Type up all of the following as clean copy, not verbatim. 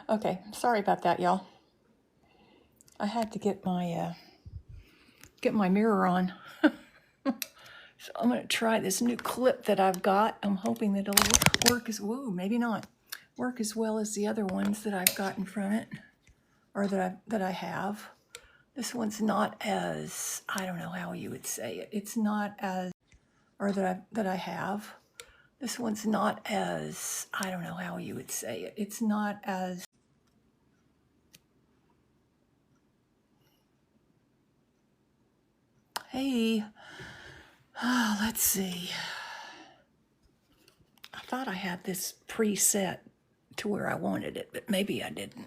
Okay, sorry about that, y'all. I had to get my mirror on. So I'm gonna try this new clip that I've got. I'm hoping that it'll work as maybe not work as well as the other ones that I've gotten from it, or that I have. This one's not as, I don't know how you would say it. It's not as, or that I have. This one's not as, I don't know how you would say it. It's not as, hey, let's see. I thought I had this preset to where I wanted it, but maybe I didn't.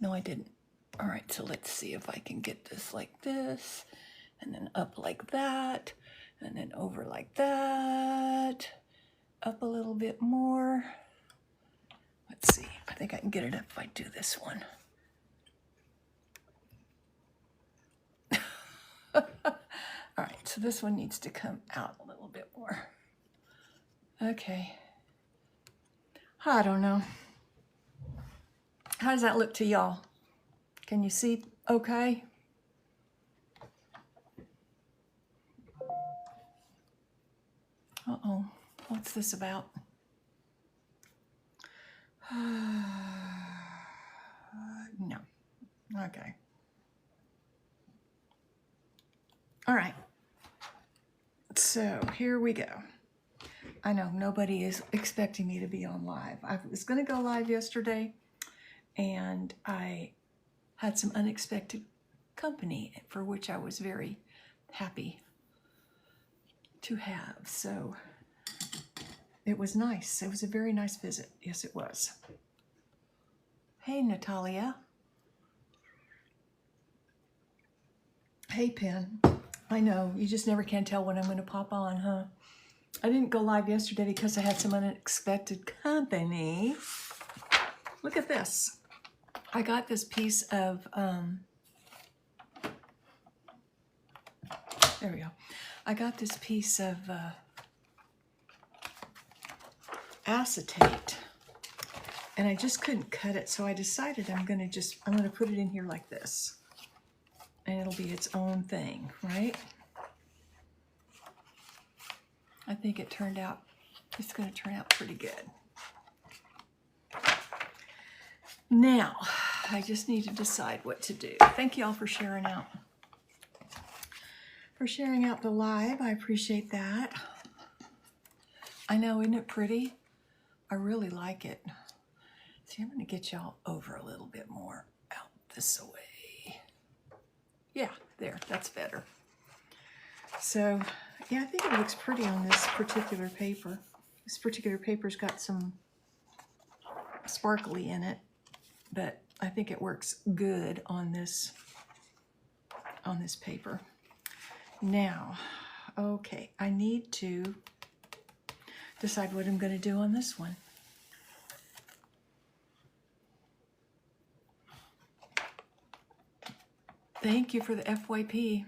No, I didn't. All right, so let's see if I can get this like this, and then up like that, and then over like that, up a little bit more. Let's see, I think I can get it up if I do this one. All right, so this one needs to come out a little bit more. Okay. I don't know. How does that look to y'all? Can you see okay? Uh-oh, what's this about? No, okay. All right, so here we go. I know nobody is expecting me to be on live. I was gonna go live yesterday, and I had some unexpected company for which I was very happy to have. So it was nice. It was a very nice visit. Yes, it was. Hey, Natalia. Hey, Pen. I know, you just never can tell when I'm going to pop on, huh? I didn't go live yesterday because I had some unexpected company. Look at this. I got this piece of, there we go. I got this piece of acetate, and I just couldn't cut it, so I decided I'm going to put it in here like this, and it'll be its own thing, right? I think it's going to turn out pretty good. Now, I just need to decide what to do. Thank you all for sharing out. For sharing out the live, I appreciate that. I know, isn't it pretty? I really like it. See, I'm going to get y'all over a little bit more out this way. Yeah, there, that's better. So, yeah, I think it looks pretty on this particular paper. This particular paper's got some sparkly in it, but I think it works good on this paper. Now, okay, I need to decide what I'm going to do on this one. Thank you for the FYP.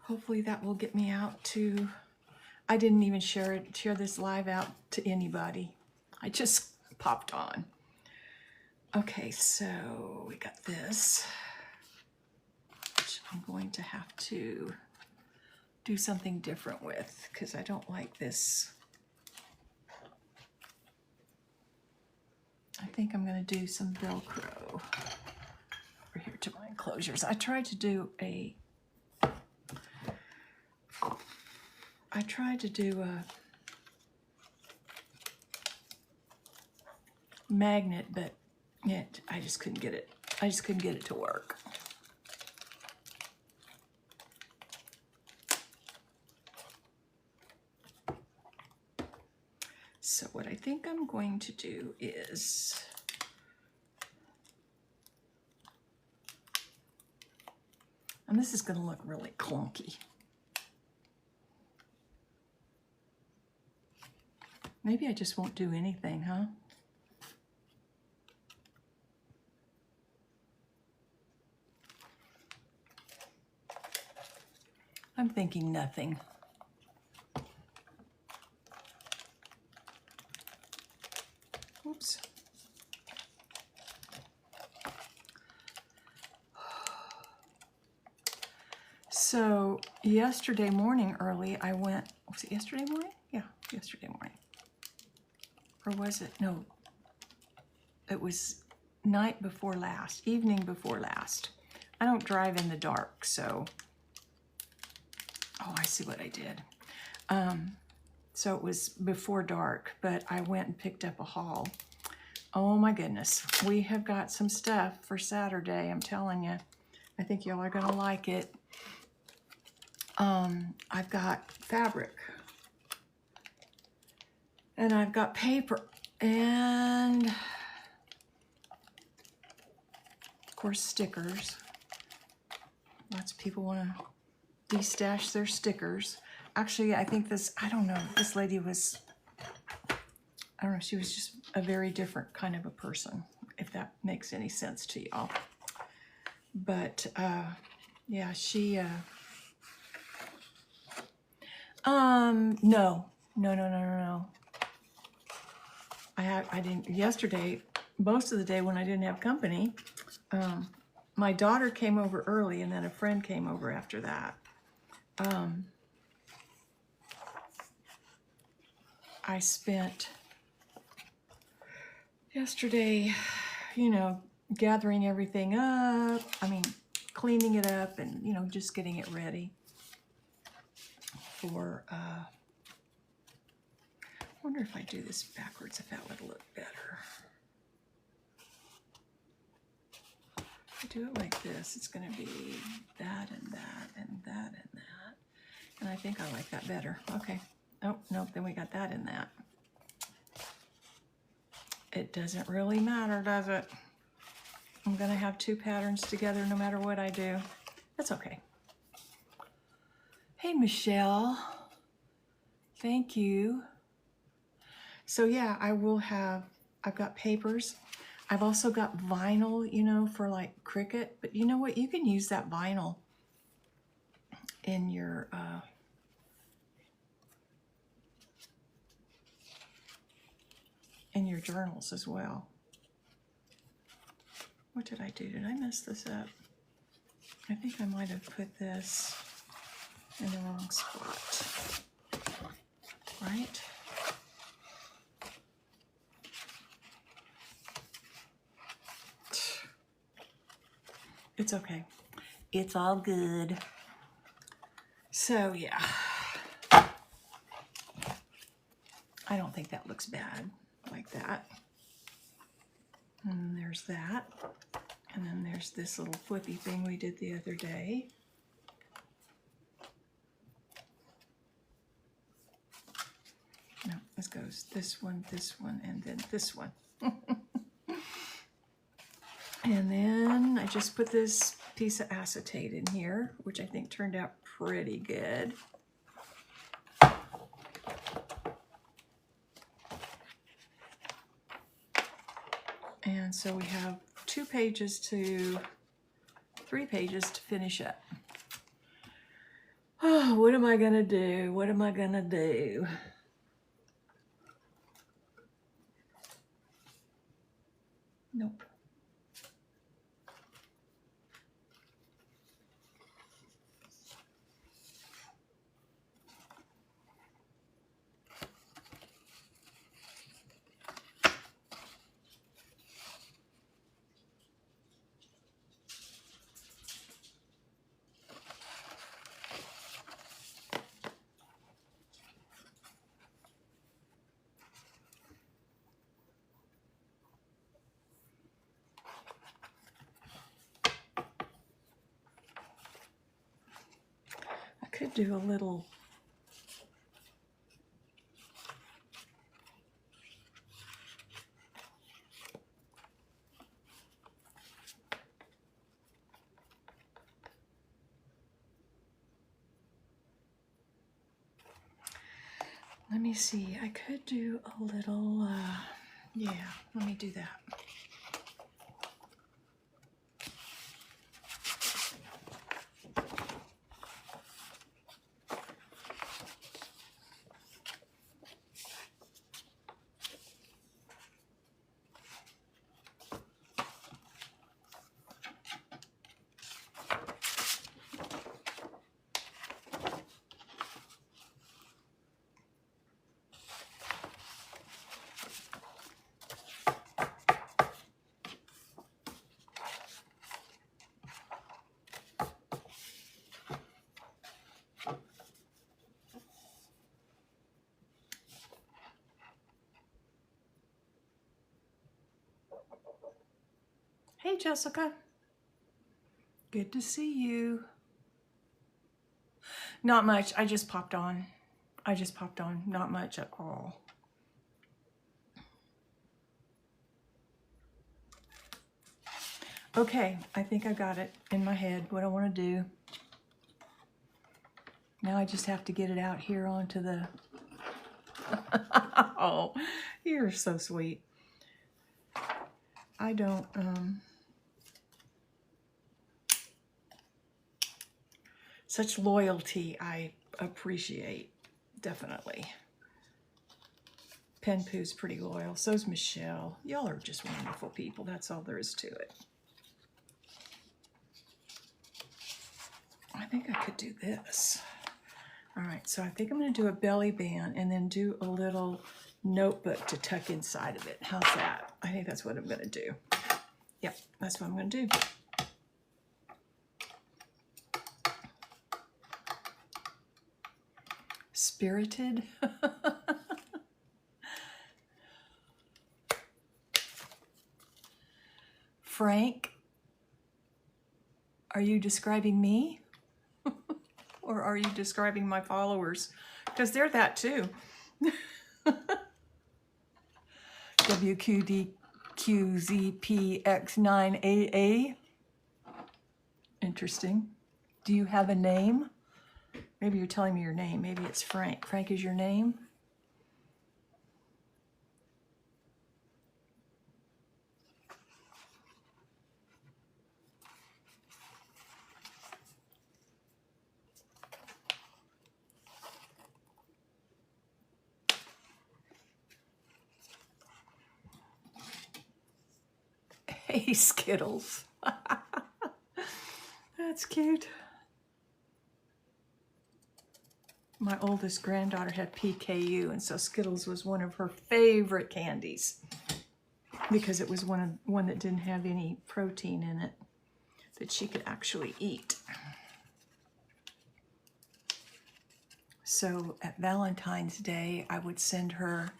Hopefully that will get me out to, I didn't even share this live out to anybody. I just popped on. Okay, so we got this, which I'm going to have to do something different with because I don't like this. I think I'm going to do some Velcro over here to my enclosures. I tried to do a magnet, but I just couldn't get it. I just couldn't get it to work. So what I think I'm going to do is and this is going to look really clunky. Maybe I just won't do anything, huh? I'm thinking nothing. So yesterday morning early, I went, was it yesterday morning? Yeah, yesterday morning. Or was it? No, it was night before last, evening before last. I don't drive in the dark, so, oh, I see what I did. So it was before dark, but I went and picked up a haul. Oh my goodness, we have got some stuff for Saturday, I'm telling you. I think y'all are gonna like it. I've got fabric, and I've got paper, and of course stickers. Lots of people want to destash their stickers. Actually, I think this, I don't know, this lady was, I don't know, she was just a very different kind of a person, if that makes any sense to y'all. But yeah, she no. I didn't, yesterday, most of the day when I didn't have company, my daughter came over early, and then a friend came over after that. I spent yesterday, you know, gathering everything up, cleaning it up, and, you know, just getting it ready for, I wonder if I do this backwards, if that would look better. If I do it like this, it's going to be that and that and that and that. And I think I like that better. Okay. Oh, nope, then we got that and that. It doesn't really matter, does it? I'm going to have two patterns together no matter what I do. That's okay. Hey, Michelle. Thank you. So yeah, I've got papers. I've also got vinyl, you know, for like Cricut. But you know what? You can use that vinyl in your journals as well. What did I do? Did I mess this up? I think I might have put this in the wrong spot. Right? It's okay. It's all good. So yeah. I don't think that looks bad like that. And there's that. And then there's this little flippy thing we did the other day. No, this goes this one, and then this one. And then I just put this piece of acetate in here, which I think turned out pretty good. And so we have 3 pages to finish up. Oh, what am I gonna do? What am I gonna do? Nope. I could do a little let me see, I could do a little, yeah, let me do that. Hey, Jessica. Good to see you. Not much. I just popped on. Not much at all. Okay, I think I got it in my head, what I want to do. Now I just have to get it out here onto the... Oh, you're so sweet. I don't... Such loyalty I appreciate, definitely. Pen Poo's pretty loyal. So's Michelle. Y'all are just wonderful people. That's all there is to it. I think I could do this. All right, so I think I'm going to do a belly band and then do a little notebook to tuck inside of it. How's that? I think that's what I'm going to do. Yep, that's what I'm going to do. Spirited. Frank, are you describing me? Or are you describing my followers? Because they're that too. WQDQZPX9AA. Interesting. Do you have a name? Maybe you're telling me your name. Maybe it's Frank. Frank is your name? Hey, Skittles. That's cute. My oldest granddaughter had PKU, and so Skittles was one of her favorite candies because it was one that didn't have any protein in it that she could actually eat. So at Valentine's Day, I would send her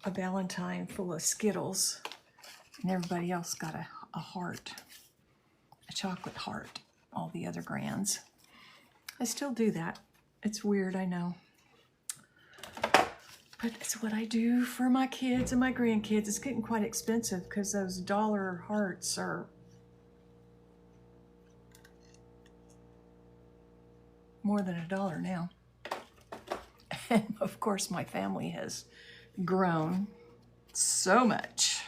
a Valentine full of Skittles, and everybody else got a heart, a chocolate heart, all the other grands. I still do that. It's weird, I know. But it's what I do for my kids and my grandkids. It's getting quite expensive because those dollar hearts are more than $1 now. And of course, my family has grown so much.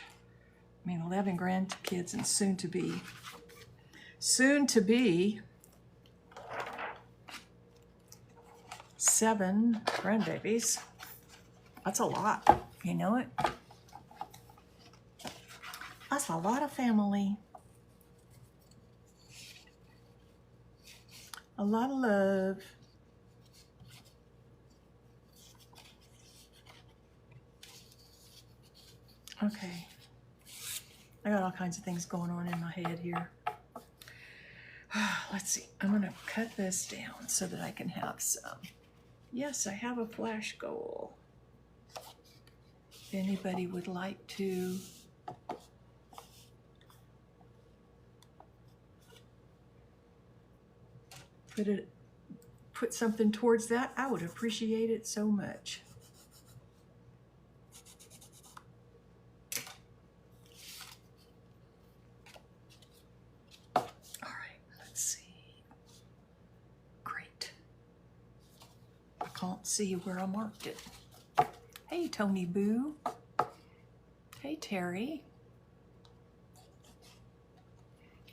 I mean, 11 grandkids and soon to be 7 grandbabies. That's a lot, you know it? That's a lot of family. A lot of love. Okay. I got all kinds of things going on in my head here. Let's see. I'm going to cut this down so that I can have some. Yes, I have a flash goal. If anybody would like to put something towards that, I would appreciate it so much. All right, let's see. Great. I can't see where I marked it. Hey, Tony Boo. Hey, Terry.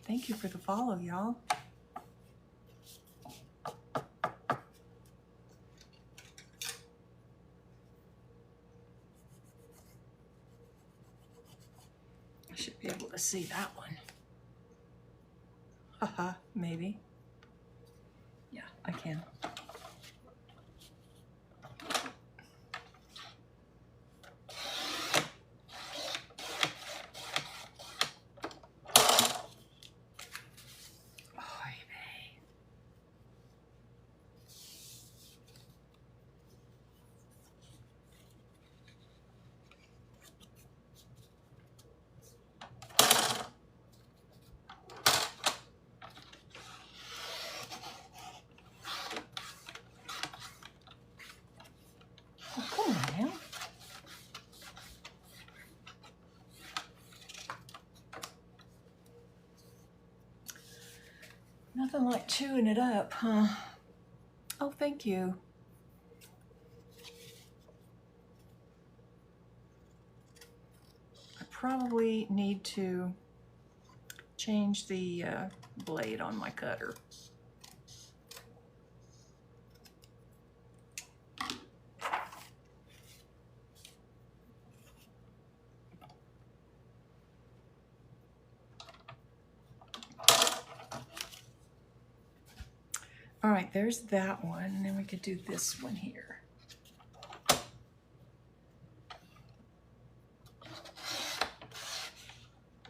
Thank you for the follow, y'all. I should be able to see that one. Haha, maybe. Yeah, I can. Nothing like chewing it up, huh? Oh, thank you. I probably need to change the blade on my cutter. All right, there's that one, and then we could do this one here.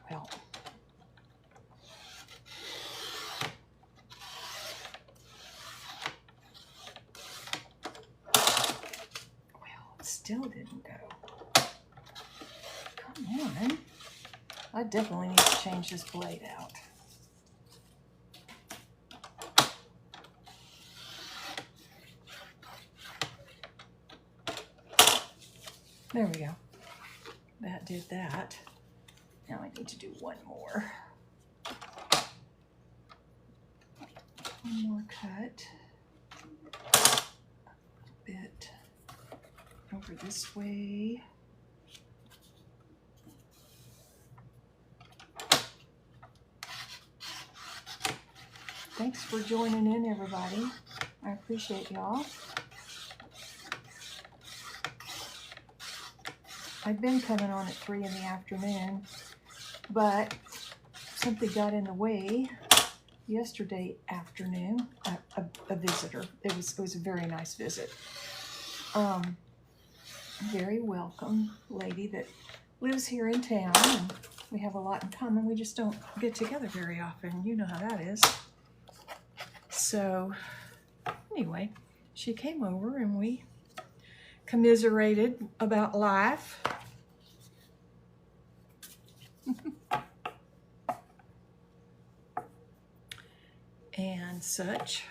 Well, it still didn't go. Come on. I definitely need to change this blade out. There we go. That did that. Now I need to do one more. One more cut. A bit over this way. Thanks for joining in, everybody. I appreciate y'all. I've been coming on at 3 in the afternoon, but something got in the way yesterday afternoon. A visitor. It was a very nice visit. Very welcome lady that lives here in town, and we have a lot in common. We just don't get together very often. You know how that is. So anyway, she came over and we commiserated about life. And such.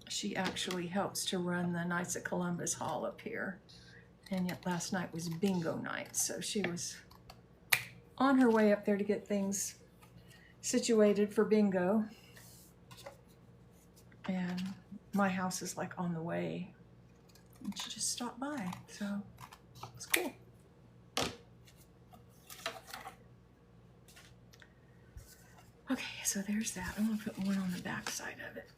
She actually helps to run the Knights of Columbus Hall up here. And yet last night was bingo night, so she was on her way up there to get things situated for bingo. And my house is like on the way. And she just stopped by, so it's cool. Okay, so there's that. I'm gonna put one on the back side of it.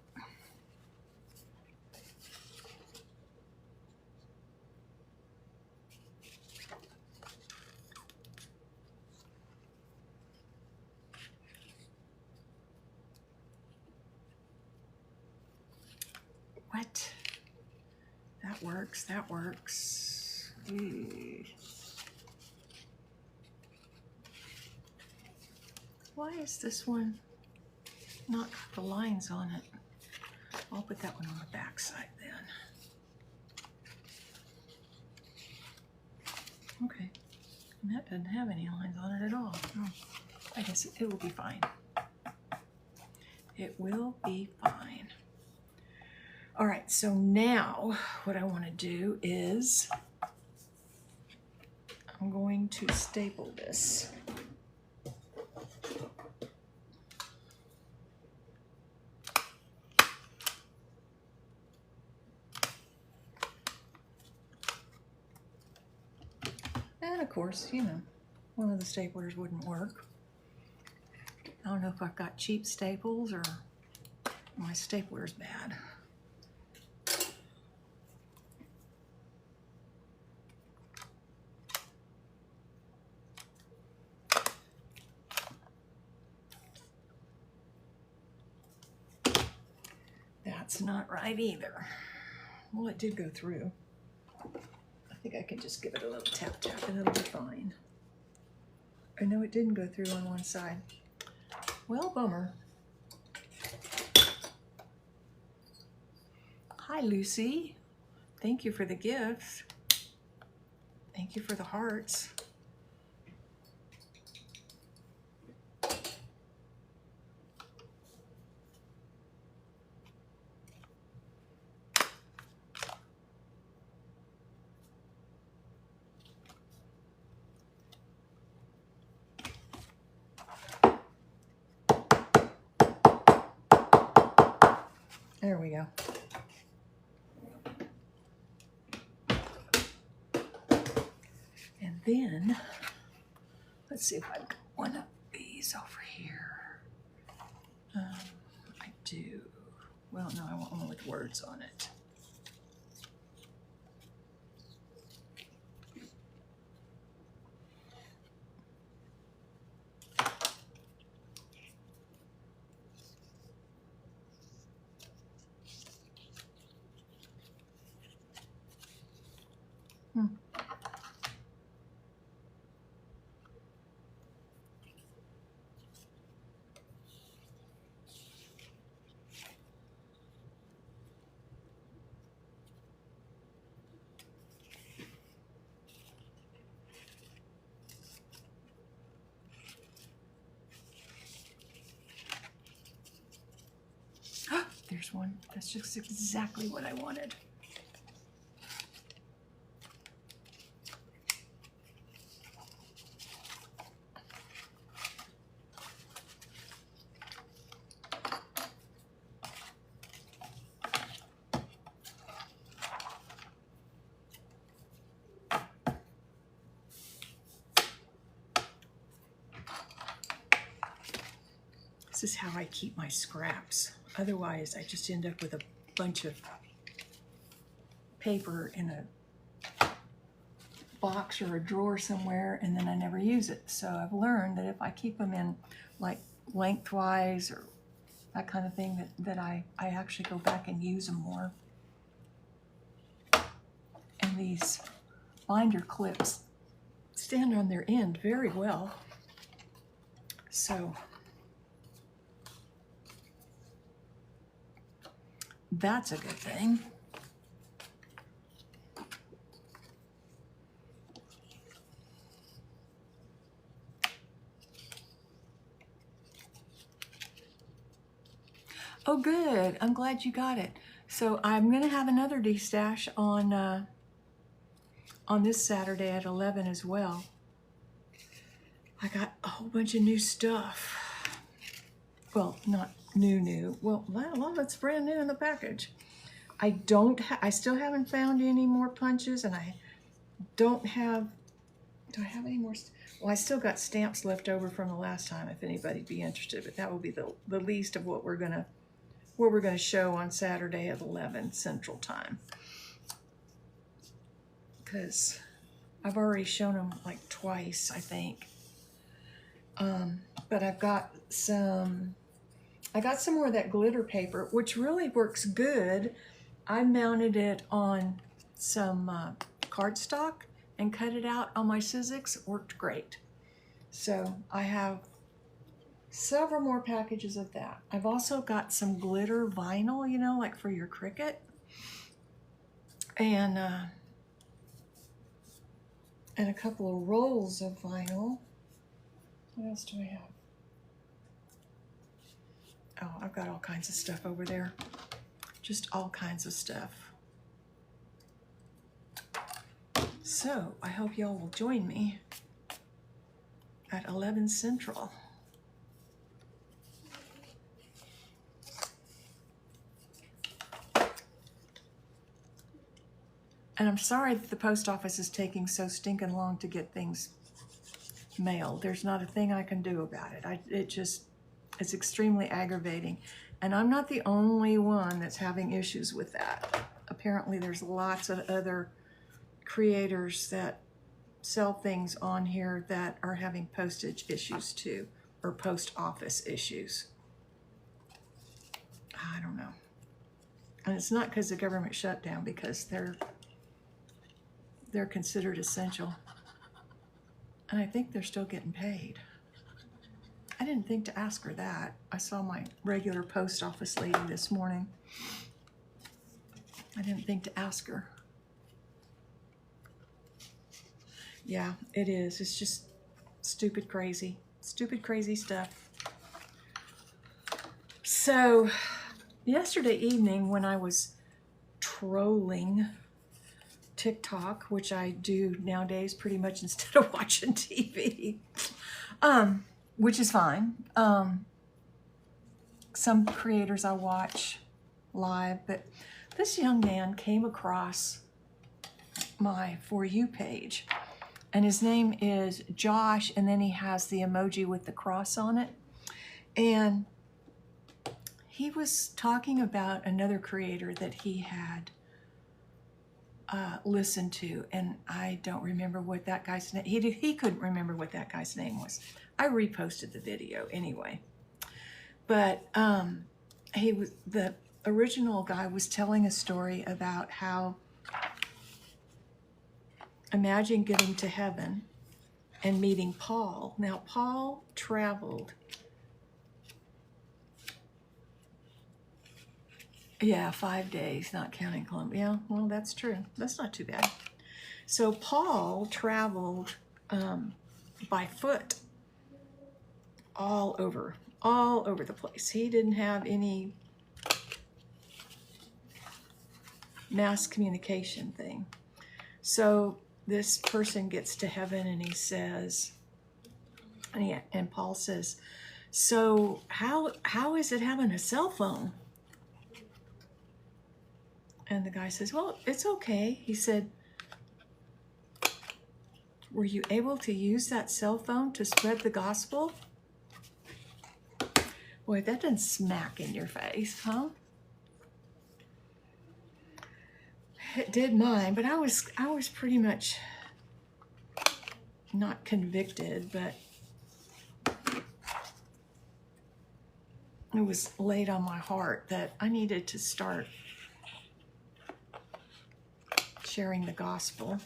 What? That works, that works. Why is this one not got the lines on it? I'll put that one on the back side then. Okay, and that doesn't have any lines on it at all. Oh, I guess it will be fine. It will be fine. All right, so now what I want to do is I'm going to staple this. And of course, you know, one of the staplers wouldn't work. I don't know if I've got cheap staples or my stapler's bad. That's not right either. Well, it did go through. I think I can just give it a little tap tap and it'll be fine. I know it didn't go through on one side. Well, bummer. Hi, Lucy. Thank you for the gifts. Thank you for the hearts. There we go. And then, let's see if I've got one of these over here. I do. Well, no, I want one with words on it. There's one. That's just exactly what I wanted. This is how I keep my scraps. Otherwise, I just end up with a bunch of paper in a box or a drawer somewhere, and then I never use it. So I've learned that if I keep them in like lengthwise or that kind of thing, that I actually go back and use them more. And these binder clips stand on their end very well. So that's a good thing. Oh, good. I'm glad you got it. So I'm going to have another destash on this Saturday at 11 as well. I got a whole bunch of new stuff. Well, not new. Well, a lot of it's brand new in the package. I still haven't found any more punches, and I don't have, do I have any more? Well, I still got stamps left over from the last time if anybody'd be interested, but that will be the least of what we're gonna show on Saturday at 11 Central Time. Because I've already shown them like twice, I think. But I got some more of that glitter paper, which really works good. I mounted it on some cardstock and cut it out on my Sizzix. It worked great. So I have several more packages of that. I've also got some glitter vinyl, you know, like for your Cricut. And a couple of rolls of vinyl. What else do I have? Oh, I've got all kinds of stuff over there. Just all kinds of stuff. So I hope y'all will join me at 11 Central. And I'm sorry that the post office is taking so stinking long to get things mailed. There's not a thing I can do about it. It's extremely aggravating. And I'm not the only one that's having issues with that. Apparently there's lots of other creators that sell things on here that are having postage issues too, or post office issues. I don't know. And it's not because the government shut down, because they're considered essential. And I think they're still getting paid. I didn't think to ask her that. I saw my regular post office lady this morning. I didn't think to ask her. Yeah, it is. It's just stupid crazy stuff. So yesterday evening when I was trolling TikTok, which I do nowadays pretty much instead of watching TV, which is fine. Some creators I watch live, but this young man came across my For You page, and his name is Josh, and then he has the emoji with the cross on it. And he was talking about another creator that he had listened to, and I don't remember what that guy's name. He couldn't remember what that guy's name was. I reposted the video anyway. But the original guy was telling a story about how, imagine getting to heaven and meeting Paul. Now, Paul traveled, 5 days, not counting Columbia. Yeah, well, that's true. That's not too bad. So Paul traveled by foot all over the place. He didn't have any mass communication thing. So this person gets to heaven and he says, and Paul says, so how is it having a cell phone? And the guy says, well, it's okay. He said, were you able to use that cell phone to spread the gospel? Boy, that doesn't smack in your face, huh? It did mine, but I was pretty much not convicted, but it was laid on my heart that I needed to start sharing the gospel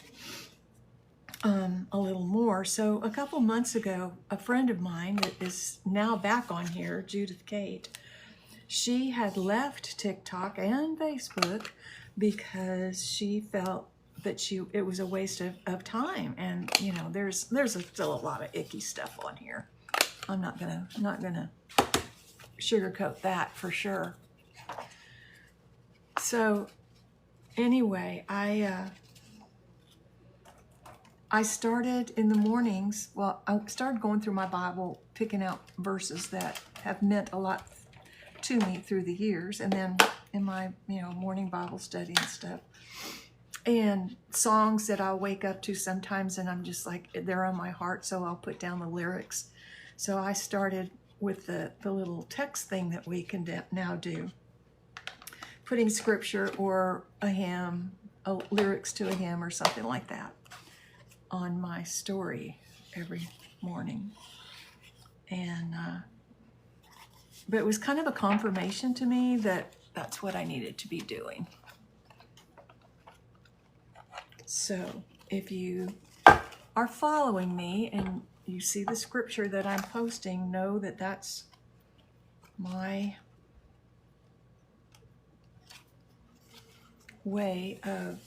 a little more. So a couple months ago, a friend of mine that is now back on here, Judith Kate, she had left TikTok and Facebook because she felt that it was a waste of time. And you know, there's still a lot of icky stuff on here. I'm not gonna sugarcoat that for sure. So anyway, I started in the mornings. Well, I started going through my Bible, picking out verses that have meant a lot to me through the years, and then in my morning Bible study and stuff, and songs that I'll wake up to sometimes, and I'm just like, they're on my heart, so I'll put down the lyrics. So I started with the little text thing that we can now do, putting scripture or a hymn, lyrics to a hymn or something like that on my story every morning. And but it was kind of a confirmation to me that that's what I needed to be doing. So if you are following me and you see the scripture that I'm posting, know that that's my way of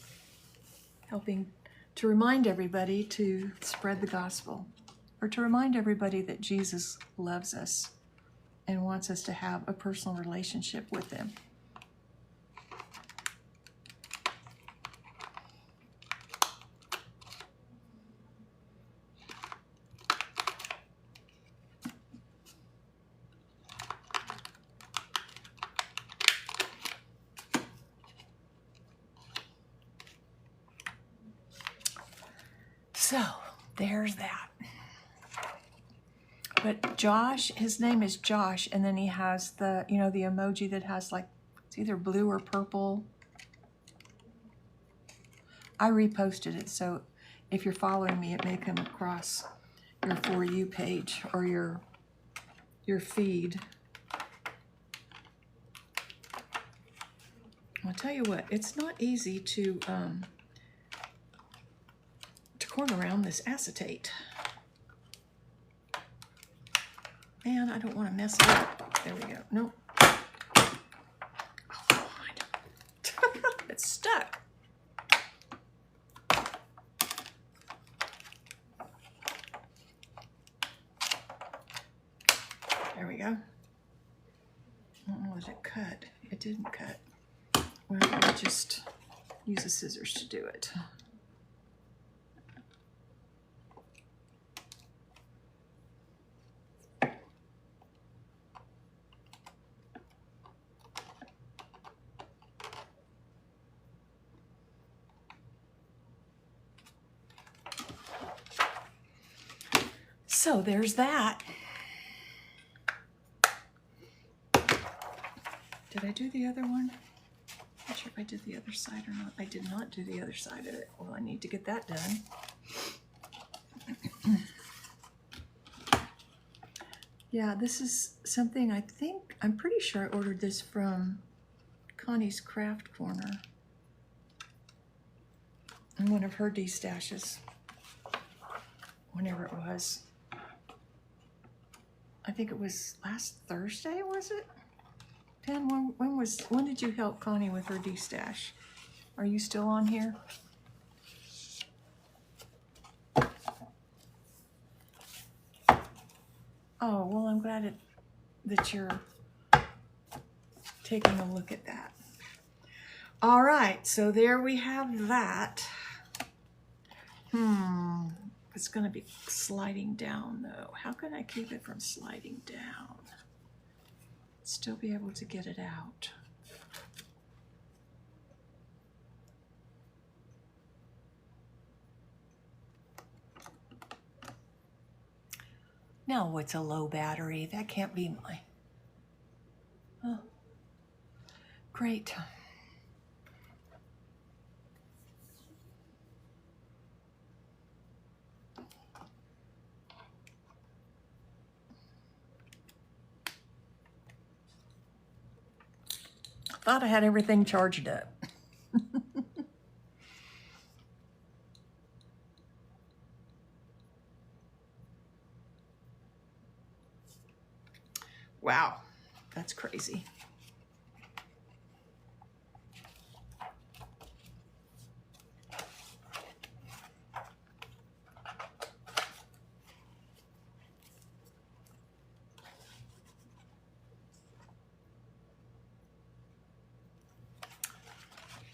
helping to remind everybody to spread the gospel, or to remind everybody that Jesus loves us and wants us to have a personal relationship with him. So there's that. But Josh, his name is Josh, and then he has the, the emoji that has like, it's either blue or purple. I reposted it, so if you're following me, it may come across your For You page or your feed. I'll tell you what, it's not easy to corn around this acetate. And I don't want to mess it up. There we go. Nope. Oh, God. It's stuck. There we go. Oh, did it cut? It didn't cut. Well, I'll just use the scissors to do it. So there's that. Did I do the other one? Not sure if I did the other side or not. I did not do the other side of it. Well, I need to get that done. Yeah, this is something I'm pretty sure I ordered this from Connie's Craft Corner in one of her D-stashes, whenever it was. I think it was last Thursday, was it? Pen, when did you help Connie with her D-stash? Are you still on here? Oh, well, I'm glad that you're taking a look at that. All right, so there we have that. It's going to be sliding down, though. How can I keep it from sliding down? Still be able to get it out. Now, what's a low battery? That can't be my... Oh, great. Thought I had everything charged up. Wow, that's crazy.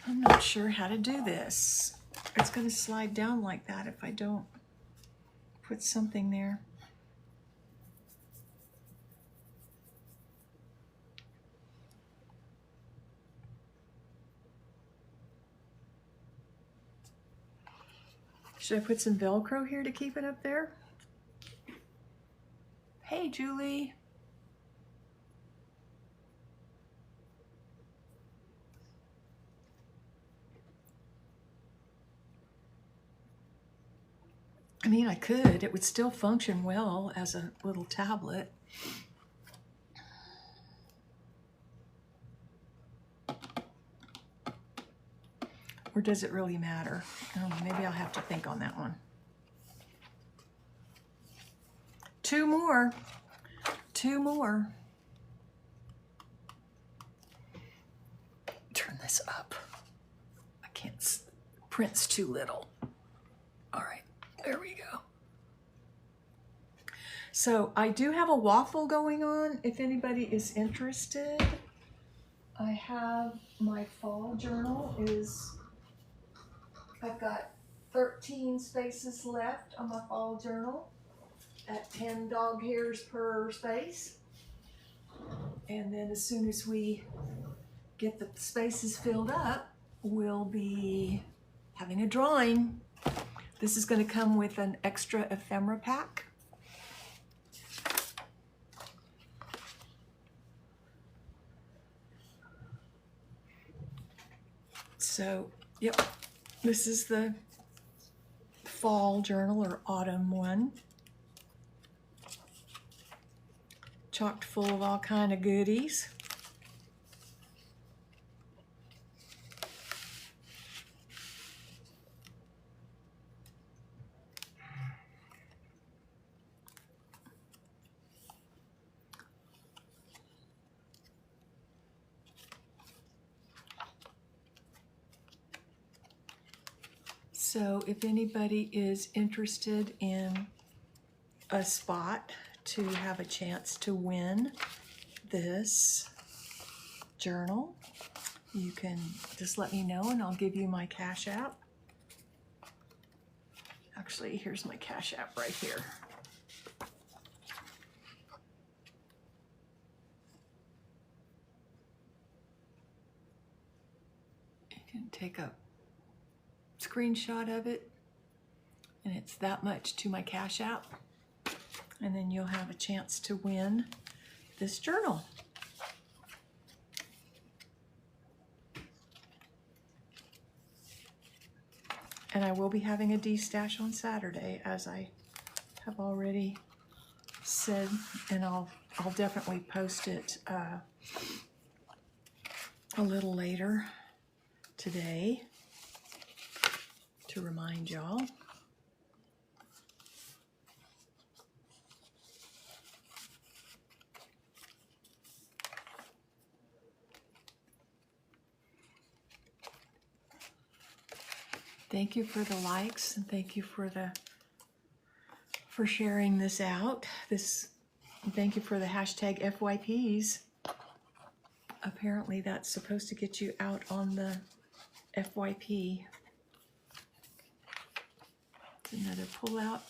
I'm not sure how to do this. It's going to slide down like that if I don't put something there. Should I put some Velcro here to keep it up there? Hey, Julie. I mean, I could. It would still function well as a little tablet. Or does it really matter? I don't know, maybe I'll have to think on that one. Two more. Turn this up. I can't, print's too little. All right, there we go. So I do have a waffle going on if anybody is interested. I have my fall journal I've got 13 spaces left on my fall journal at 10 dog hairs per space. And then as soon as we get the spaces filled up, we'll be having a drawing. This is going to come with an extra ephemera pack. So, yep, this is the fall journal or autumn one. Chocked full of all kind of goodies. So if anybody is interested in a spot to have a chance to win this journal, you can just let me know and I'll give you my Cash App. Actually, here's my Cash App right here. You can take a screenshot of it, and it's that much to my Cash App. And then you'll have a chance to win this journal. And I will be having a D-stash on Saturday, as I have already said, and I'll definitely post it a little later today to remind y'all. Thank you for the likes, and thank you for sharing this out. Thank you for the hashtag FYPs. Apparently that's supposed to get you out on the FYP. It's another pull out.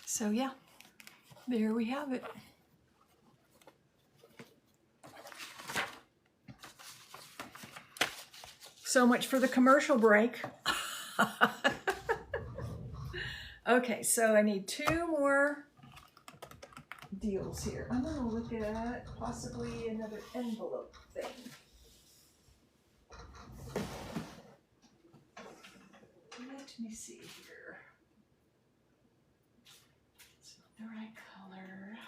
So yeah, there we have it. So much for the commercial break. Okay, so I need 2 more deals here. I'm gonna look at possibly another envelope thing. Let me see here. It's not the right color.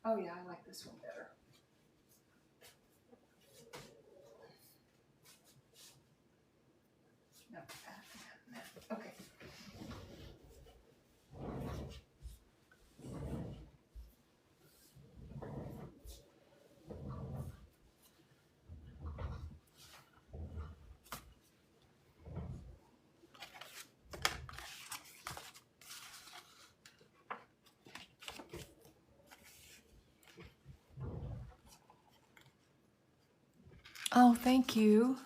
Oh yeah, I like this one better. No, okay. Oh, thank you.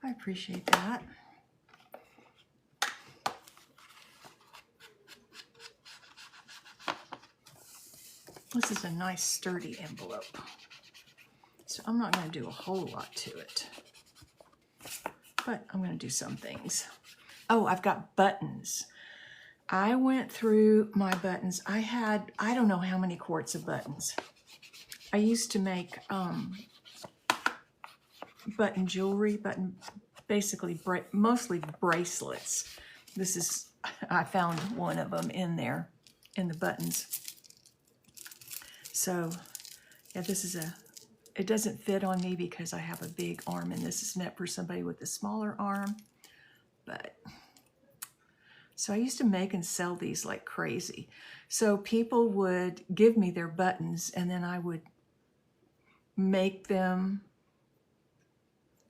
I appreciate that. This is a nice sturdy envelope. So I'm not going to do a whole lot to it, but I'm going to do some things. Oh, I've got buttons. I went through my buttons. I don't know how many quarts of buttons. I used to make button jewelry, basically mostly bracelets. I found one of them in there, in the buttons. So yeah, it doesn't fit on me because I have a big arm, and this is meant for somebody with a smaller arm. So I used to make and sell these like crazy. So people would give me their buttons, and then I would make them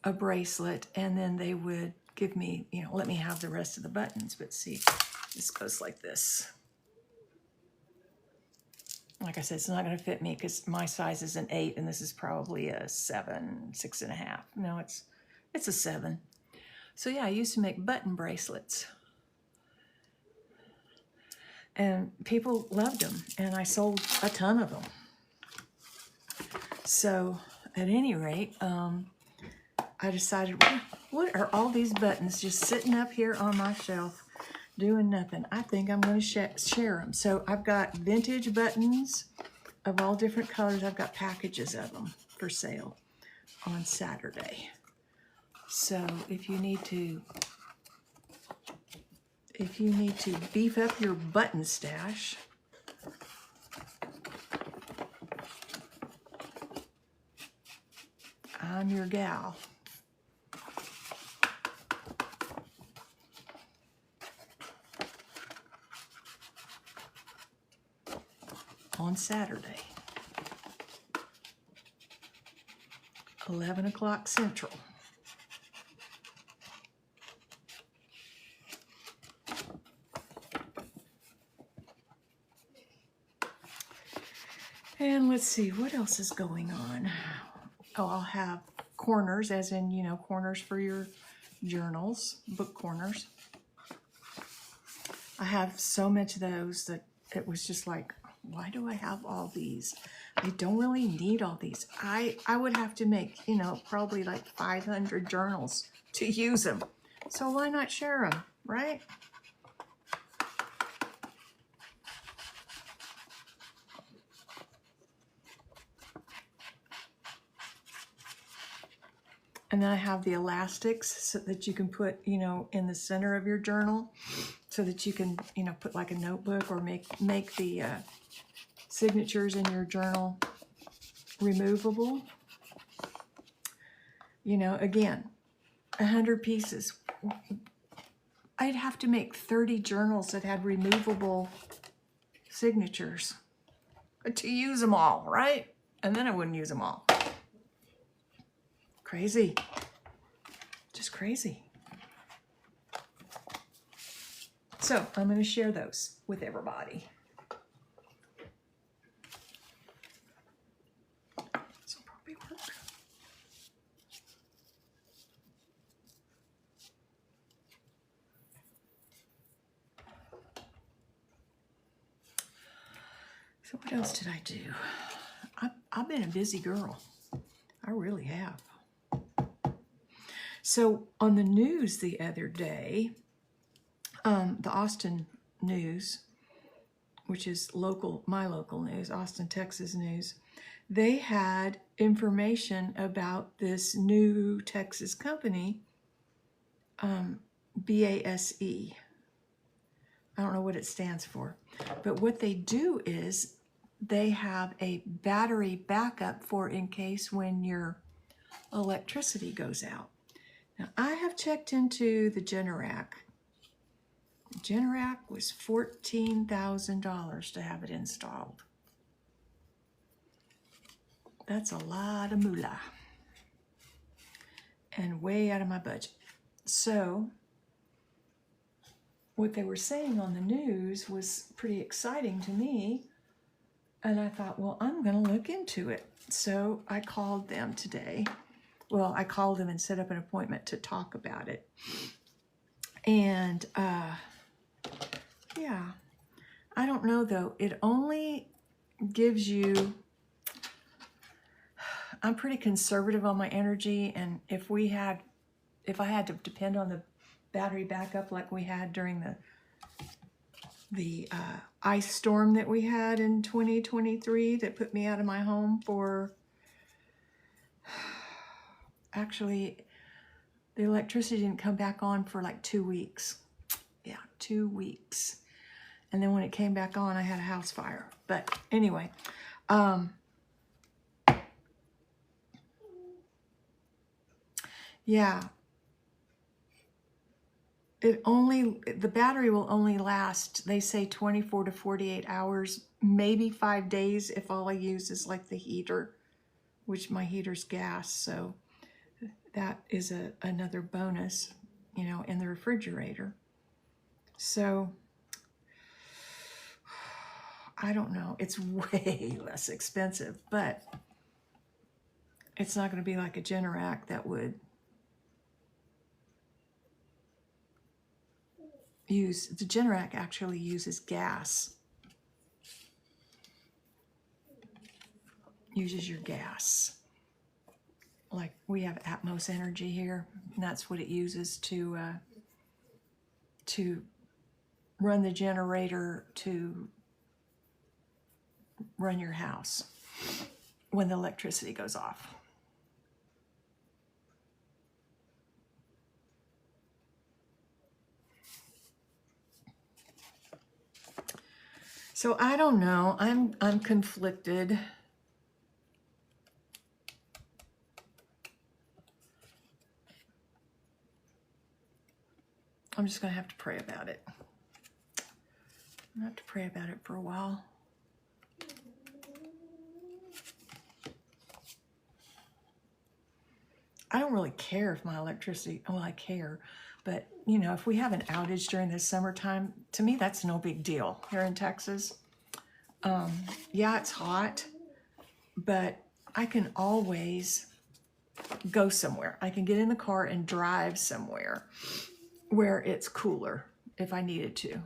a bracelet, and then they would give me, let me have the rest of the buttons. But see, this goes like this. Like I said, it's not going to fit me because my size is an 8, and this is probably a 7, 6.5. No, it's a 7. So yeah, I used to make button bracelets, and people loved them, and I sold a ton of them. So at any rate, I decided, what are all these buttons just sitting up here on my shelf doing nothing? I think I'm going to share them. So I've got vintage buttons of all different colors. I've got packages of them for sale on Saturday. So if you need to if you need to beef up your button stash, I'm your gal. On Saturday, 11 o'clock Central. And let's see, what else is going on? Oh, I'll have corners, as in, you know, corners for your journals, book corners. I have so much of those that it was just like, why do I have all these? I don't really need all these. I would have to make, you know, probably like 500 journals to use them. So why not share them, right? And then I have the elastics so that you can put, you know, in the center of your journal so that you can, you know, put like a notebook or make the signatures in your journal removable. You know, again, 100 pieces. I'd have to make 30 journals that had removable signatures to use them all, right? And then I wouldn't use them all. Crazy. Just crazy. So I'm going to share those with everybody. This will probably work. So what else did I do? I've been a busy girl. I really have. So on the news the other day, the Austin News, which is my local news, Austin, Texas news, they had information about this new Texas company, BASE. I don't know what it stands for, but what they do is they have a battery backup for in case when your electricity goes out. Now, I have checked into the Generac. Generac was $14,000 to have it installed. That's a lot of moolah and way out of my budget. So what they were saying on the news was pretty exciting to me. And I thought, well, I'm going to look into it. So I called them today. Well, I called them and set up an appointment to talk about it. And yeah, I don't know though. It only gives you, I'm pretty conservative on my energy. And if I had to depend on the battery backup like we had during the ice storm that we had in 2023 that put me out of my home for, actually, the electricity didn't come back on for like 2 weeks. Yeah, 2 weeks. And then when it came back on, I had a house fire. But anyway, yeah, the battery will only last, they say 24 to 48 hours, maybe 5 days if all I use is like the heater, which my heater's gas. So that is another bonus, you know, in the refrigerator. So I don't know. It's way less expensive, but it's not going to be like a Generac that would the Generac actually uses gas. Uses your gas. Like we have Atmos Energy here, and that's what it uses to run the generator to run your house when the electricity goes off. So I don't know. I'm conflicted. I'm just gonna have to pray about it. I'm gonna have to pray about it for a while. I don't really care if my electricity, well, I care, but you know, if we have an outage during the summertime, to me, that's no big deal here in Texas. Yeah, it's hot, but I can always go somewhere. I can get in the car and drive somewhere where it's cooler if I needed to.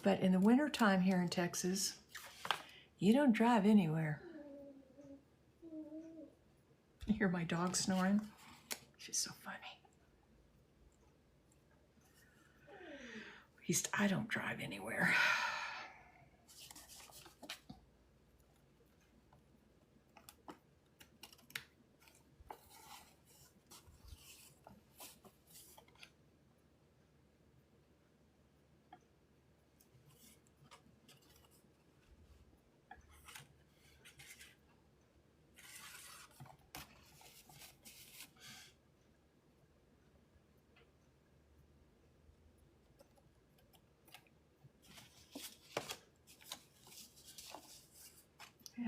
But in the wintertime here in Texas, you don't drive anywhere. You hear my dog snoring? She's so funny. At least I don't drive anywhere.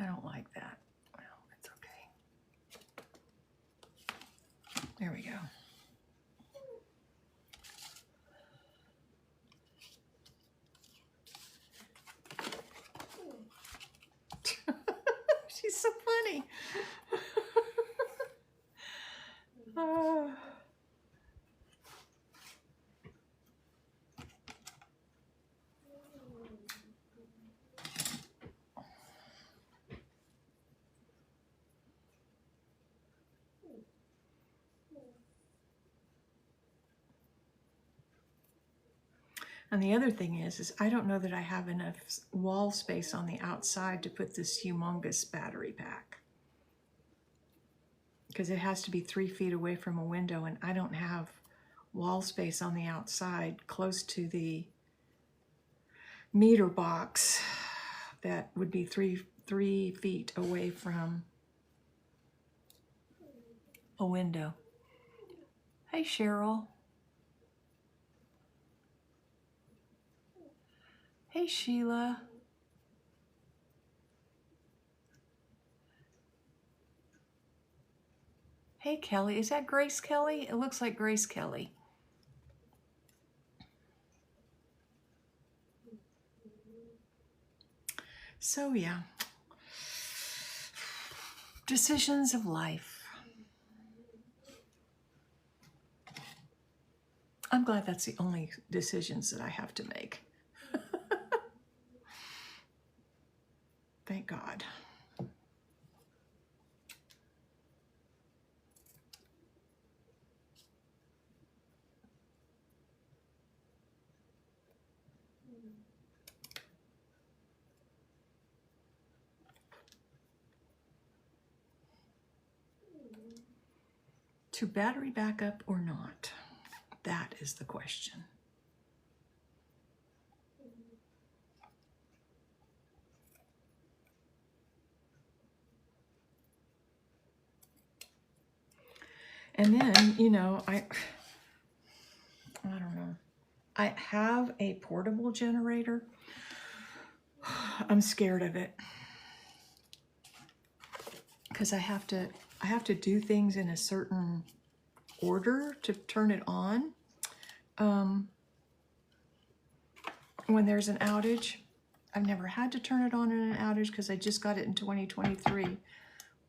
I don't like that. Well, it's okay. There we go. She's so funny. Oh. And the other thing is I don't know that I have enough wall space on the outside to put this humongous battery pack. Because it has to be 3 feet away from a window, and I don't have wall space on the outside close to the meter box that would be three feet away from a window. Hey, Cheryl. Hey, Sheila. Hey, Kelly. Is that Grace Kelly? It looks like Grace Kelly. So, yeah. Decisions of life. I'm glad that's the only decisions that I have to make. Thank God. To battery backup or not? That is the question. And then, you know, I don't know. I have a portable generator. I'm scared of it because I have to do things in a certain order to turn it on. When there's an outage, I've never had to turn it on in an outage because I just got it in 2023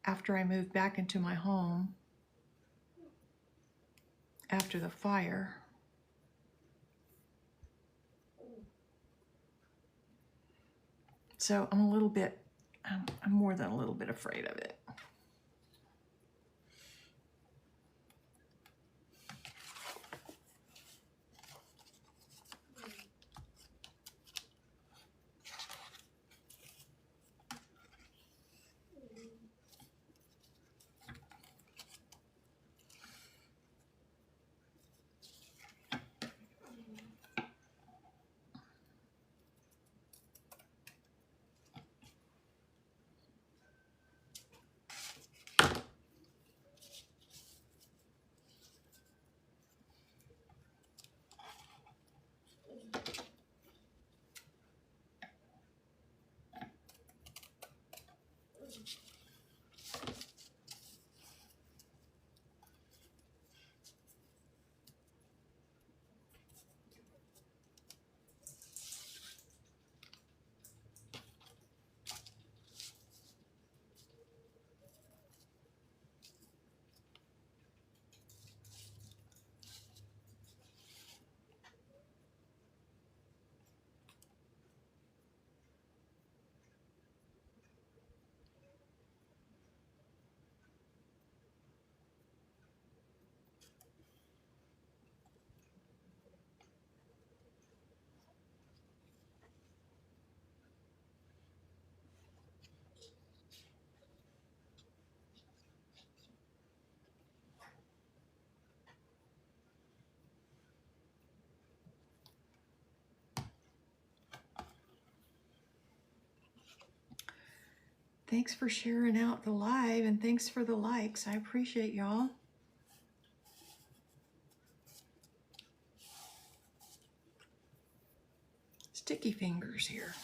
after I moved back into my home after the fire. So I'm a little bit, I'm more than a little bit afraid of it. Thanks for sharing out the live, and thanks for the likes. I appreciate y'all. Sticky fingers here.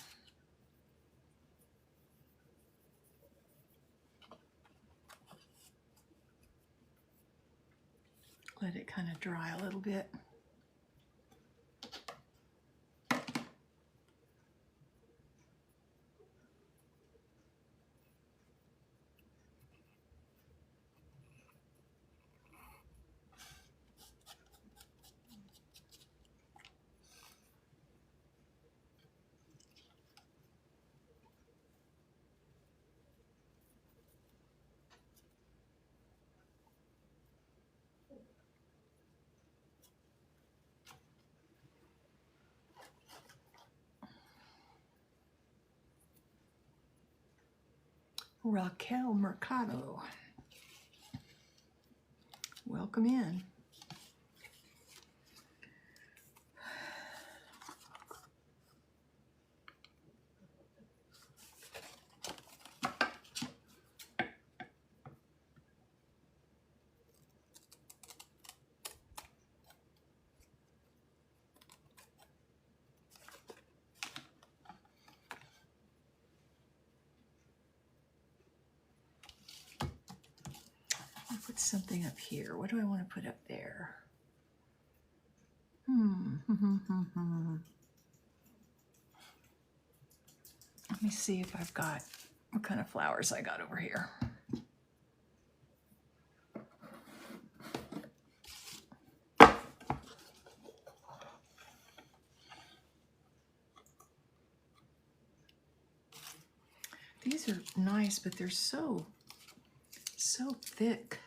Let it kind of dry a little bit. Raquel Mercado, welcome in. I'll put something up here. What do I want to put up there? Let me see if I've got, what kind of flowers I got over here. These are nice, but they're so thick.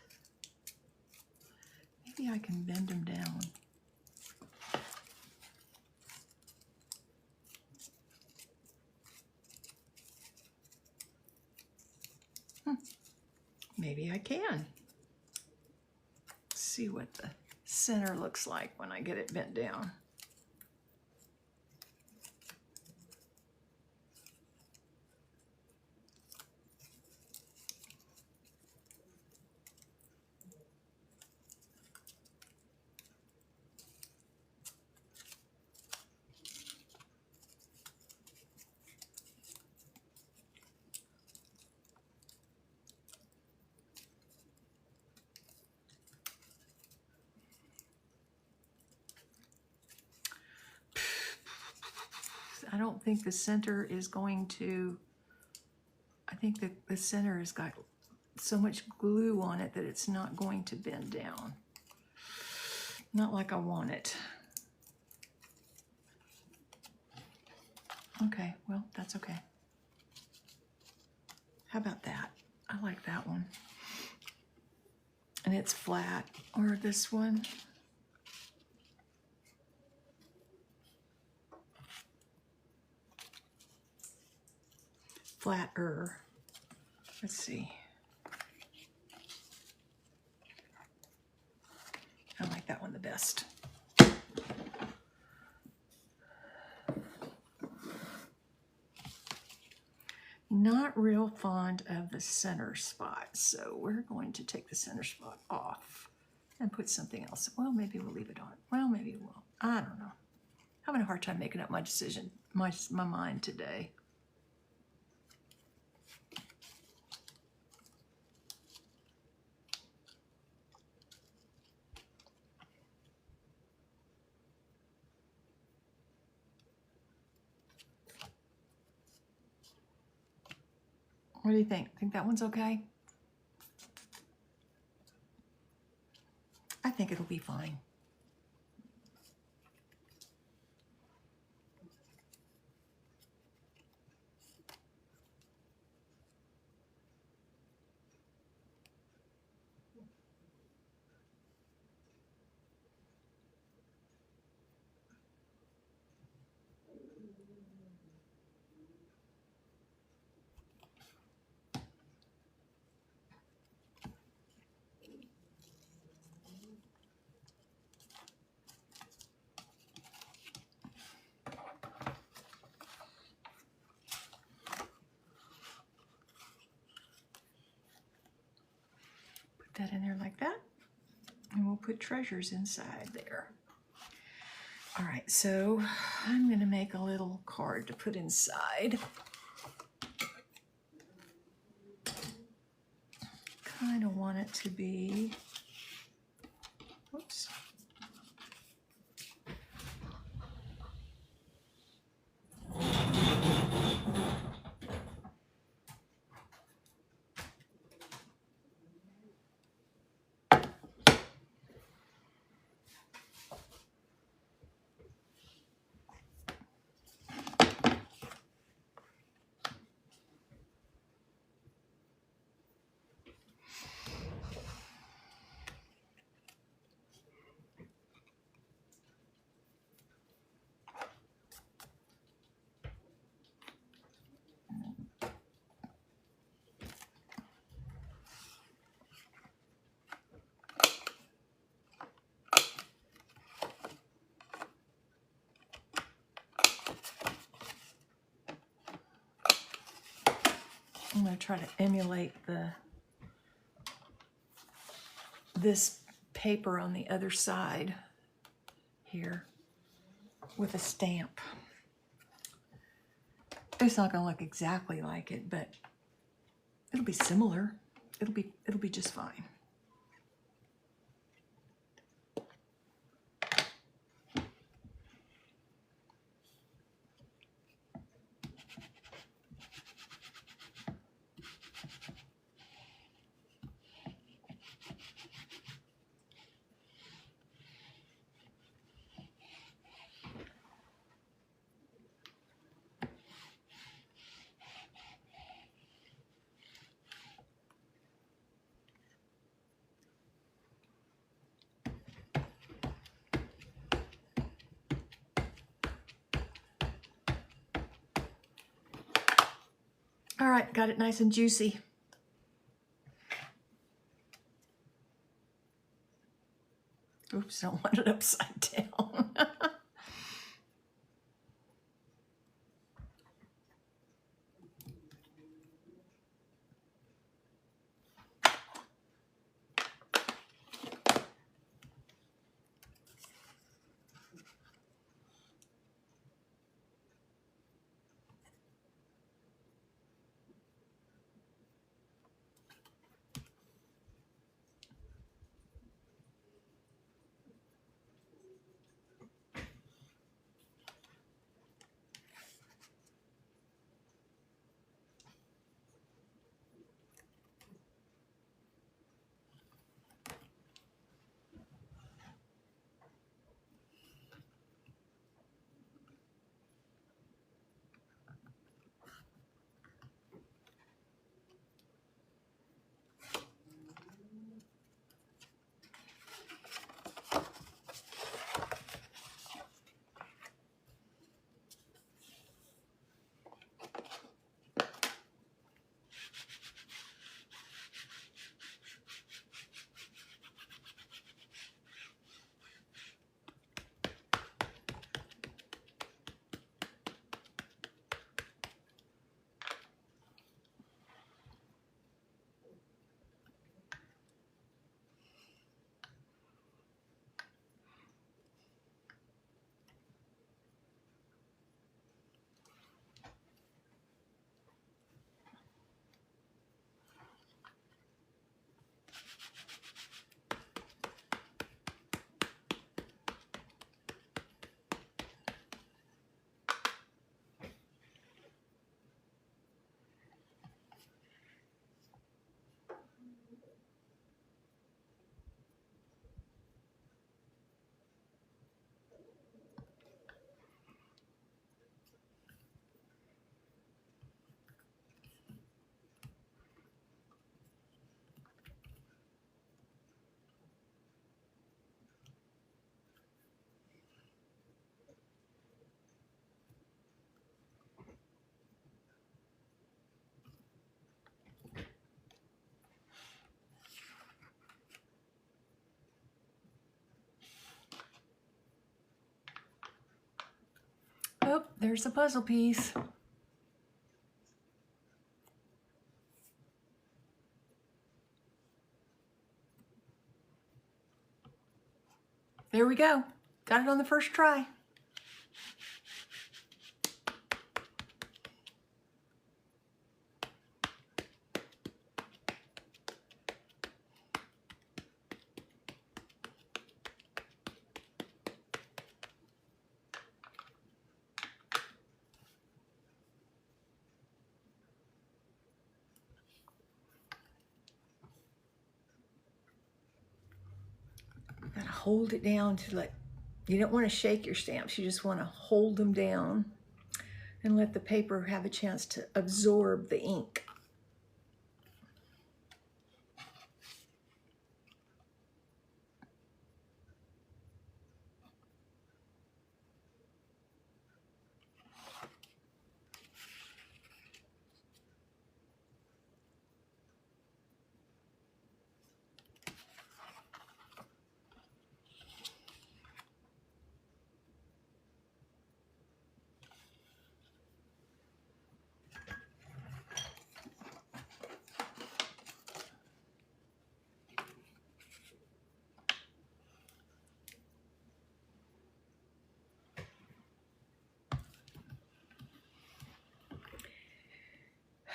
Maybe I can bend them down. Maybe I can. Let's see what the center looks like when I get it bent down. I don't think the center is going to, I think that the center has got so much glue on it that it's not going to bend down. Not like I want it. Okay, well, that's okay. How about that? I like that one. And it's flat. Or this one. Flatter. Let's see. I like that one the best. Not real fond of the center spot, so we're going to take the center spot off and put something else. Well, maybe we'll leave it on. Well, maybe we'll. I don't know. Having a hard time making up my decision, my mind today. What do you think? Think that one's okay? I think it'll be fine. that in there like that. And we'll put treasures inside there. All right, so I'm going to make a little card to put inside. Kind of want it to be, whoops. I'm going to try to emulate this paper on the other side here with a stamp. It's not going to look exactly like it, but it'll be similar. It'll be just fine. All right, got it nice and juicy. Oops, don't want it upside down. Oh, there's the puzzle piece. There we go. Got it on the first try. Gotta hold it down to you don't want to shake your stamps. You just want to hold them down and let the paper have a chance to absorb the ink.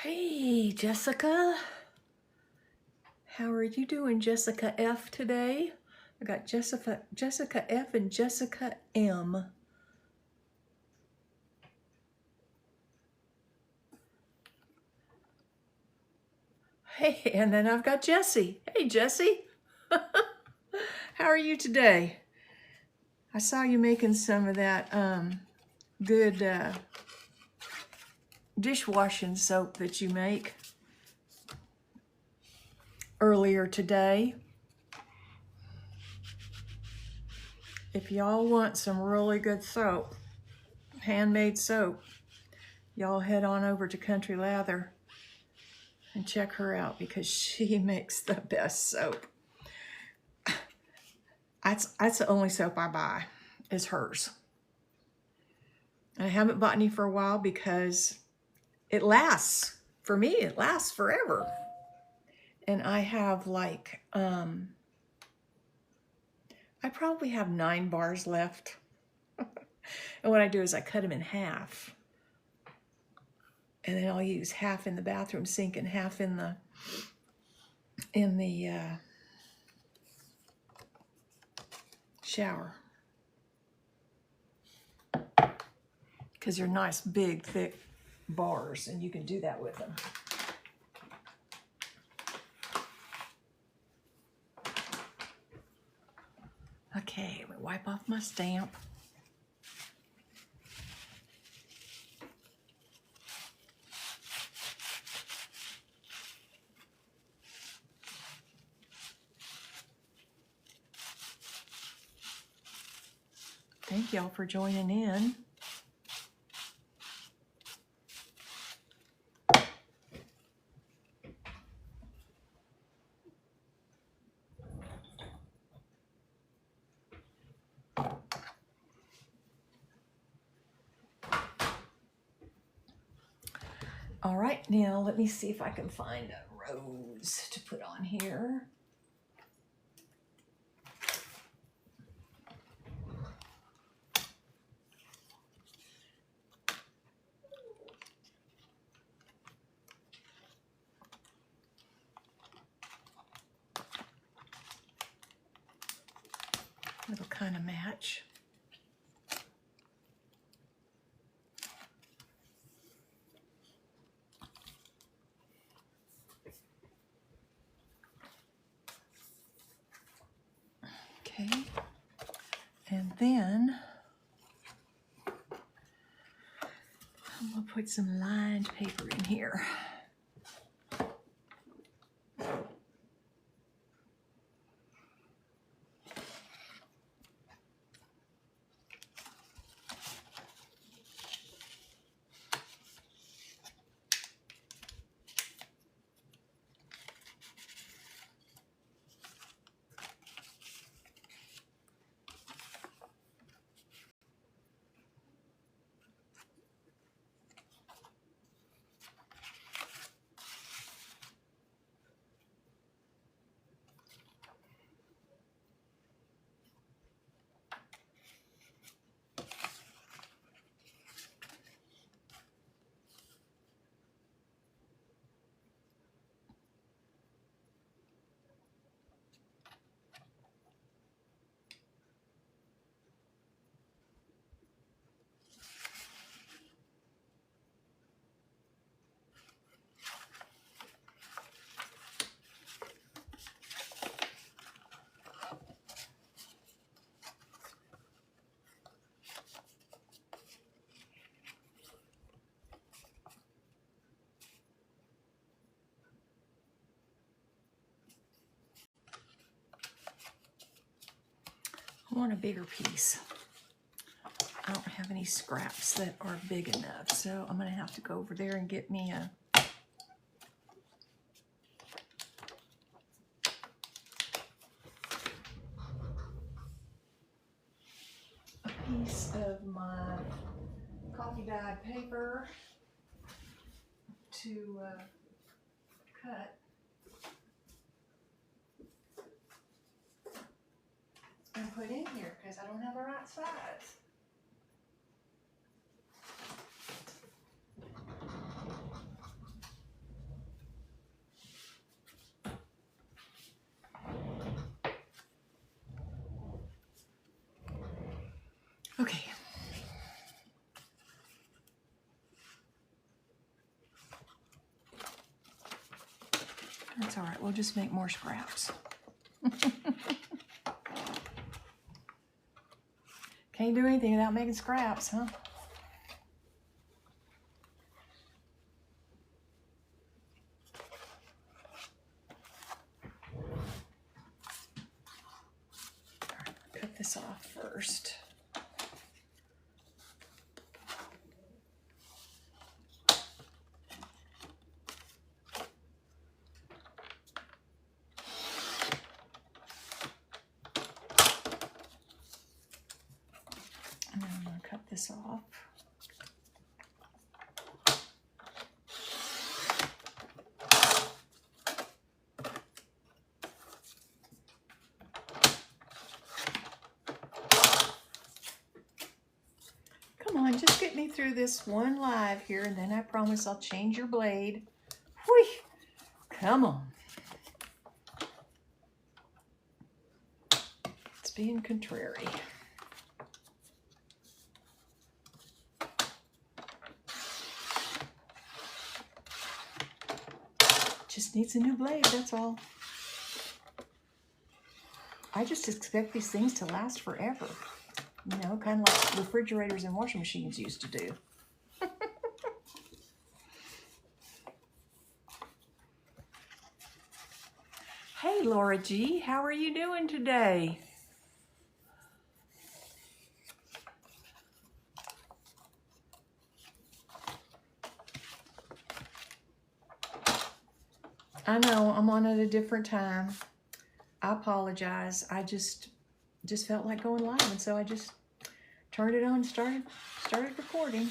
Hey, Jessica. How are you doing, Jessica F, today? I got Jessica F and Jessica M. Hey, and then I've got Jessie. Hey, Jessie. How are you today? I saw you making some of that good dishwashing soap that you make earlier today. If y'all want some really good soap, handmade soap, y'all head on over to Country Lather and check her out because she makes the best soap. That's the only soap I buy is hers. And I haven't bought any for a while because it lasts. For me, it lasts forever. And I have I probably have 9 bars left. And what I do is I cut them in half. And then I'll use half in the bathroom sink and half in the shower. Because they're nice, big, thick bars, and you can do that with them. Okay, I'm gonna wipe off my stamp. Thank y'all for joining in. All right, now let me see if I can find a rose to put on here. It'll kind of match. Okay, and then I'm gonna put some lined paper in here. I want a bigger piece. I don't have any scraps that are big enough, so I'm going to have to go over there and get me a piece of my coffee dyed paper to cut and put in here because I don't have the right size. Okay. That's all right. We'll just make more scraps. Can't do anything without making scraps, huh? All right, cut this off first. And then I'm going to cut this off. Come on, just get me through this one live here, and then I promise I'll change your blade. Whee! Come on. It's being contrary. Just needs a new blade, that's all. I just expect these things to last forever. You know, kind of like refrigerators and washing machines used to do. Hey, Laura G, how are you doing today? I know, I'm on at a different time. I apologize. I just felt like going live, and so I just turned it on and started recording.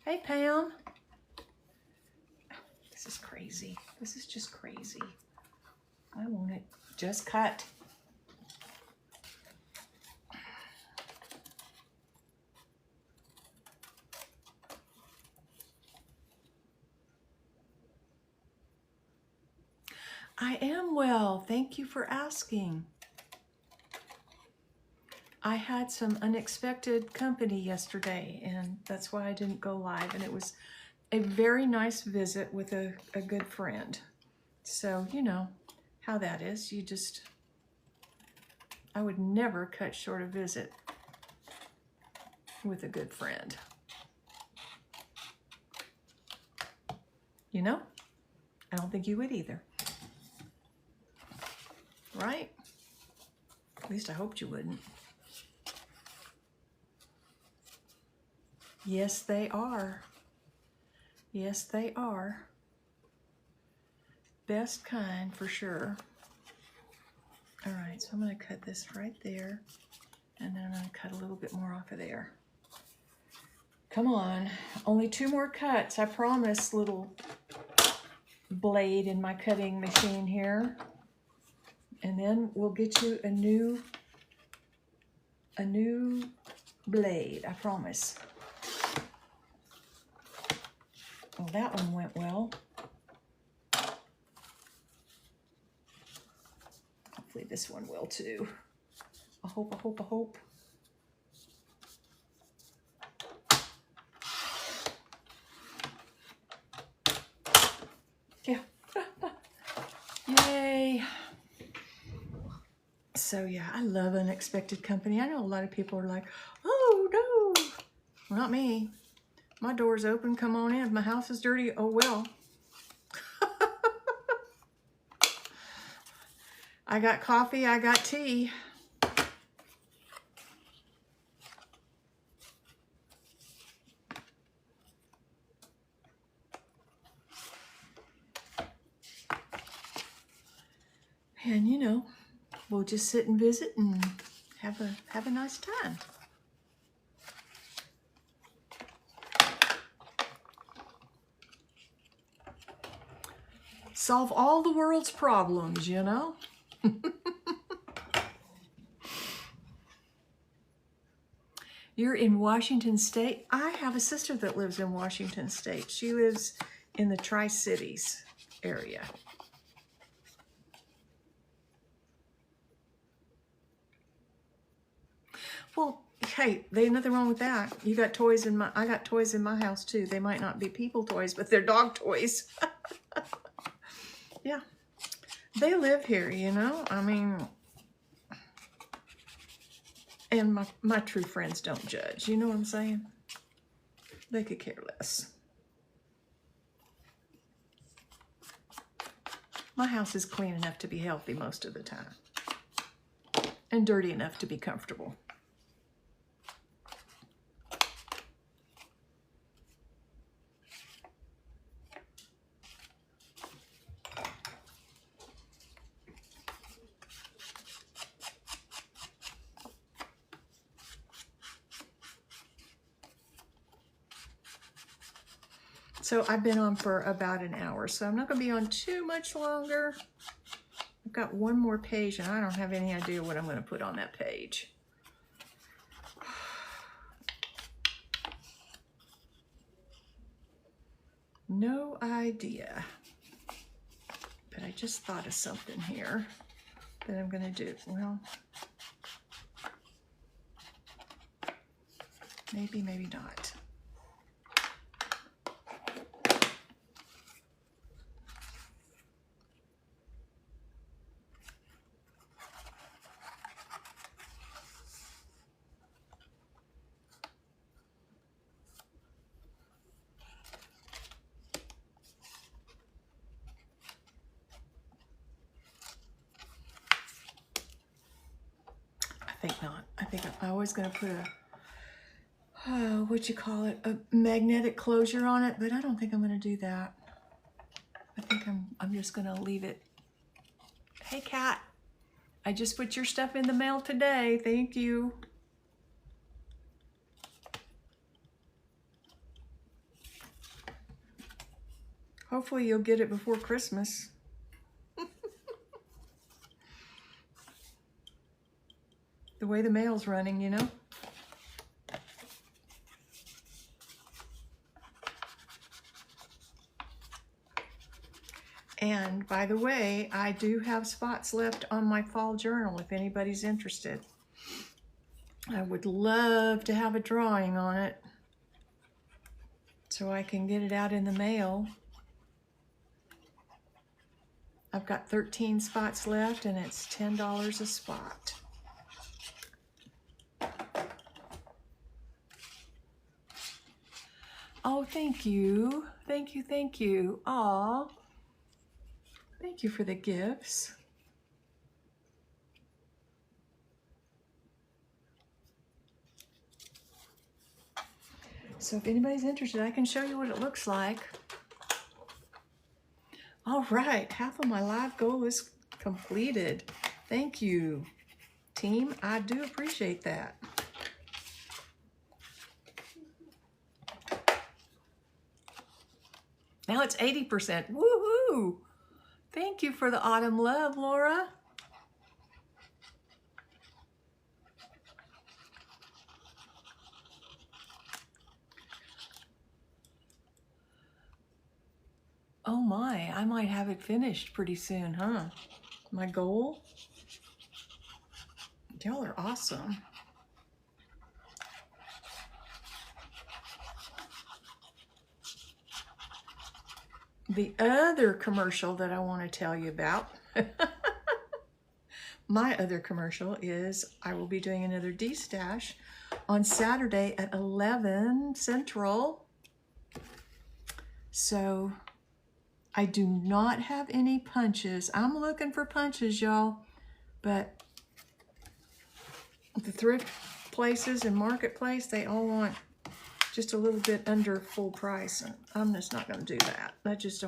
Hey, Pam. This is crazy. This is just crazy. I want it just cut. I am well. Thank you for asking. I had some unexpected company yesterday, and that's why I didn't go live. And it was a very nice visit with a good friend. So, you know how that is. I would never cut short a visit with a good friend. You know? I don't think you would either. Right? At least I hoped you wouldn't. Yes, they are. Yes, they are. Best kind for sure. All right, so I'm going to cut this right there, and then I'm going to cut a little bit more off of there. Come on, only 2 more cuts, I promise, little blade in my cutting machine here. And then we'll get you a new blade, I promise. Well, that one went well. Hopefully this one will too. I hope, I hope, I hope. Yeah. Yay. So yeah, I love unexpected company. I know a lot of people are like, oh no. Well, not me. My door's open, come on in. If my house is dirty, oh well. I got coffee, I got tea. And you know, we'll just sit and visit and have a nice time. Solve all the world's problems, you know? You're in Washington State? I have a sister that lives in Washington State. She lives in the Tri-Cities area. Well, hey, there's nothing wrong with that. You got toys in I got toys in my house too. They might not be people toys, but they're dog toys. Yeah. They live here, you know? I mean, and my true friends don't judge. You know what I'm saying? They could care less. My house is clean enough to be healthy most of the time. And dirty enough to be comfortable. So I've been on for about an hour, so I'm not going to be on too much longer. I've got one more page, and I don't have any idea what I'm going to put on that page. No idea. But I just thought of something here that I'm going to do. Well, maybe, maybe not. I think not. I think I'm always going to put a, what you call it, a magnetic closure on it, but I don't think I'm going to do that. I think I'm just going to leave it. Hey, Kat, I just put your stuff in the mail today. Thank you. Hopefully you'll get it before Christmas. The way the mail's running, you know? And by the way, I do have spots left on my fall journal if anybody's interested. I would love to have a drawing on it so I can get it out in the mail. I've got 13 spots left and it's $10 a spot. Oh, thank you. Thank you, thank you. Aw. Thank you for the gifts. So if anybody's interested, I can show you what it looks like. All right, half of my live goal is completed. Thank you, team. I do appreciate that. Now it's 80%. Woohoo! Thank you for the autumn love, Laura. Oh my, I might have it finished pretty soon, huh? My goal? Y'all are awesome. The other commercial that I want to tell you about, my other commercial is I will be doing another D-Stash on Saturday at 11 Central. So I do not have any punches. I'm looking for punches, y'all. But the thrift places and marketplace, they all want just a little bit under full price. And I'm just not going to do that. That's just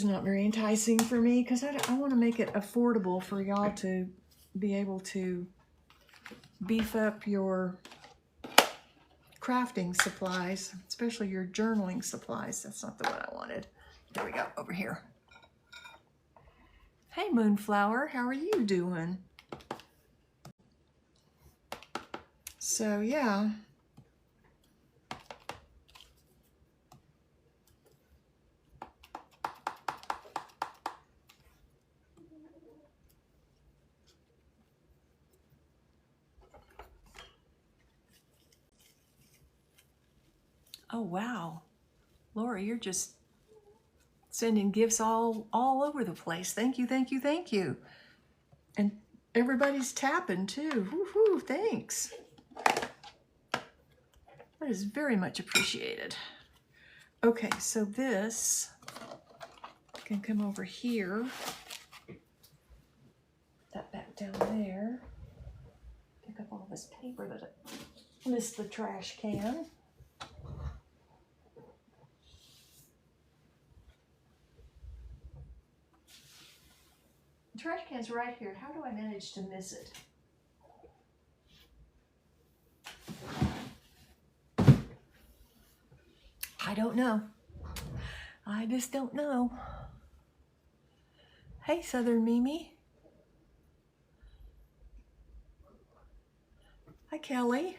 not very enticing for me, because I want to make it affordable for y'all to be able to beef up your crafting supplies, especially your journaling supplies. That's not the one I wanted. There we go, over here. Hey, Moonflower, how are you doing? So, yeah. Oh, wow. Laura, you're just sending gifts all over the place. Thank you, thank you, thank you. And everybody's tapping too. Woohoo, thanks. That is very much appreciated. Okay, so this can come over here. That back down there. Pick up all this paper that I missed the trash can. The trash can's right here. How do I manage to miss it? I don't know. I just don't know. Hey, Southern Mimi. Hi, Kelly.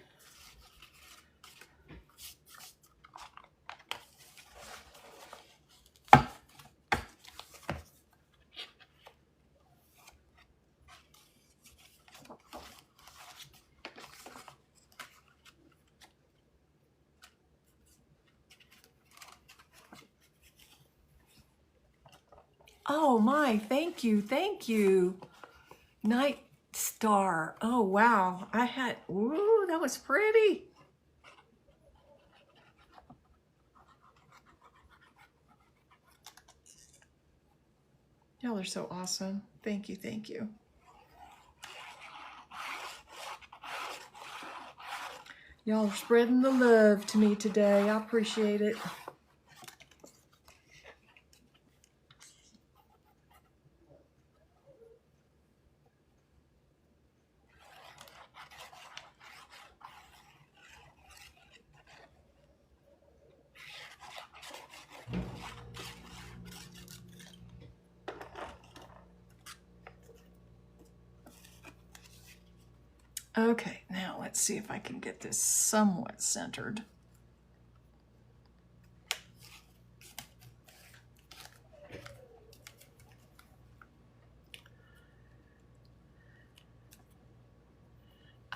Oh my, thank you, thank you. Night Star. Oh wow, ooh, that was pretty. Y'all are so awesome. Thank you, thank you. Y'all are spreading the love to me today. I appreciate it. Okay, now let's see if I can get this somewhat centered.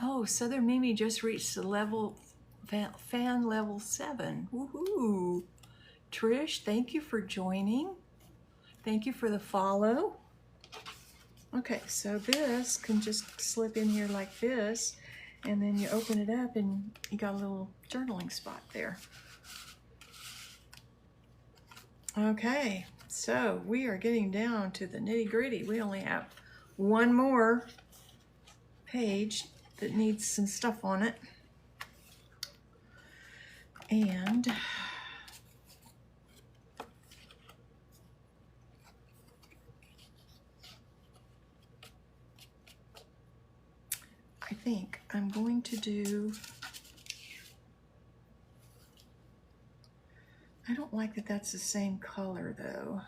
Oh, Southern Mimi just reached the level, fan level 7. Woohoo! Trish, thank you for joining. Thank you for the follow. Okay, so this can just slip in here like this, and then you open it up and you got a little journaling spot there. Okay, so we are getting down to the nitty-gritty. We only have one more page that needs some stuff on it. And I think I'm going to do, I don't like that that's the same color though.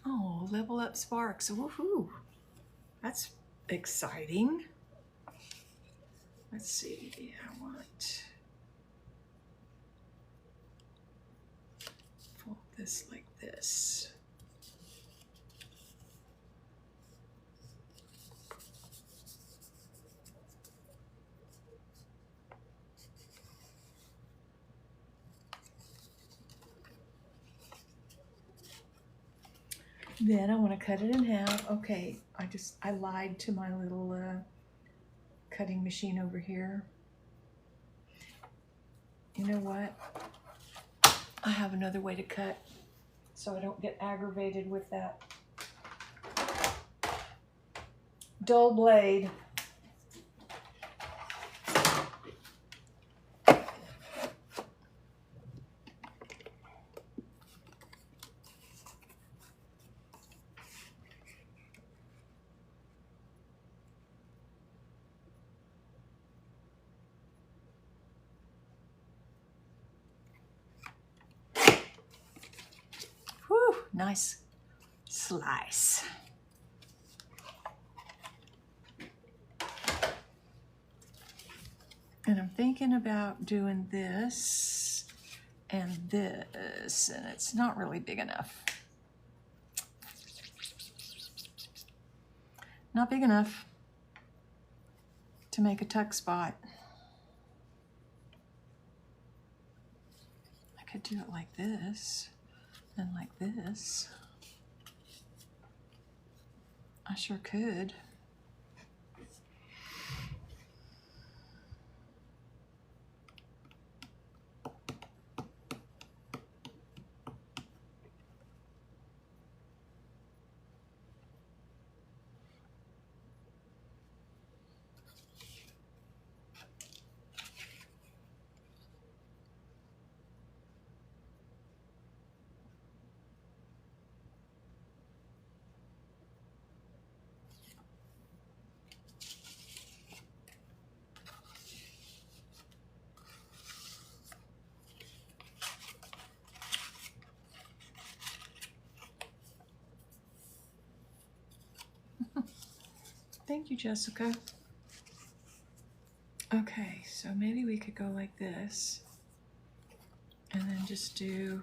Oh, Level Up Sparks, woohoo. That's exciting. Let's see, I want fold this like this. Then I want to cut it in half. Okay, I lied to my little cutting machine over here. You know what? I have another way to cut so I don't get aggravated with that dull blade. Whew, nice slice. And I'm thinking about doing this and this, and it's not really big enough. Not big enough to make a tuck spot. I could do it like this and like this. I sure could. Thank you, Jessica. Okay, so maybe we could go like this and then just do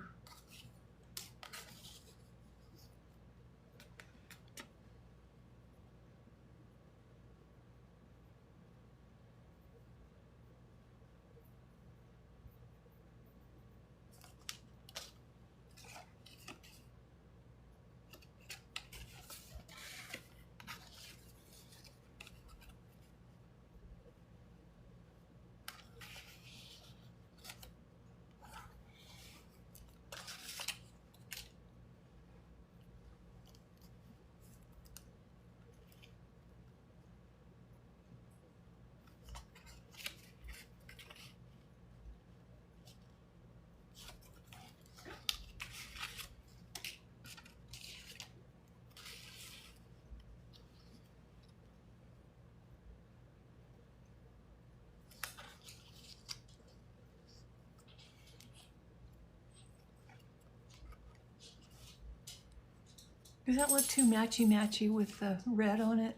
Does that look too matchy-matchy with the red on it?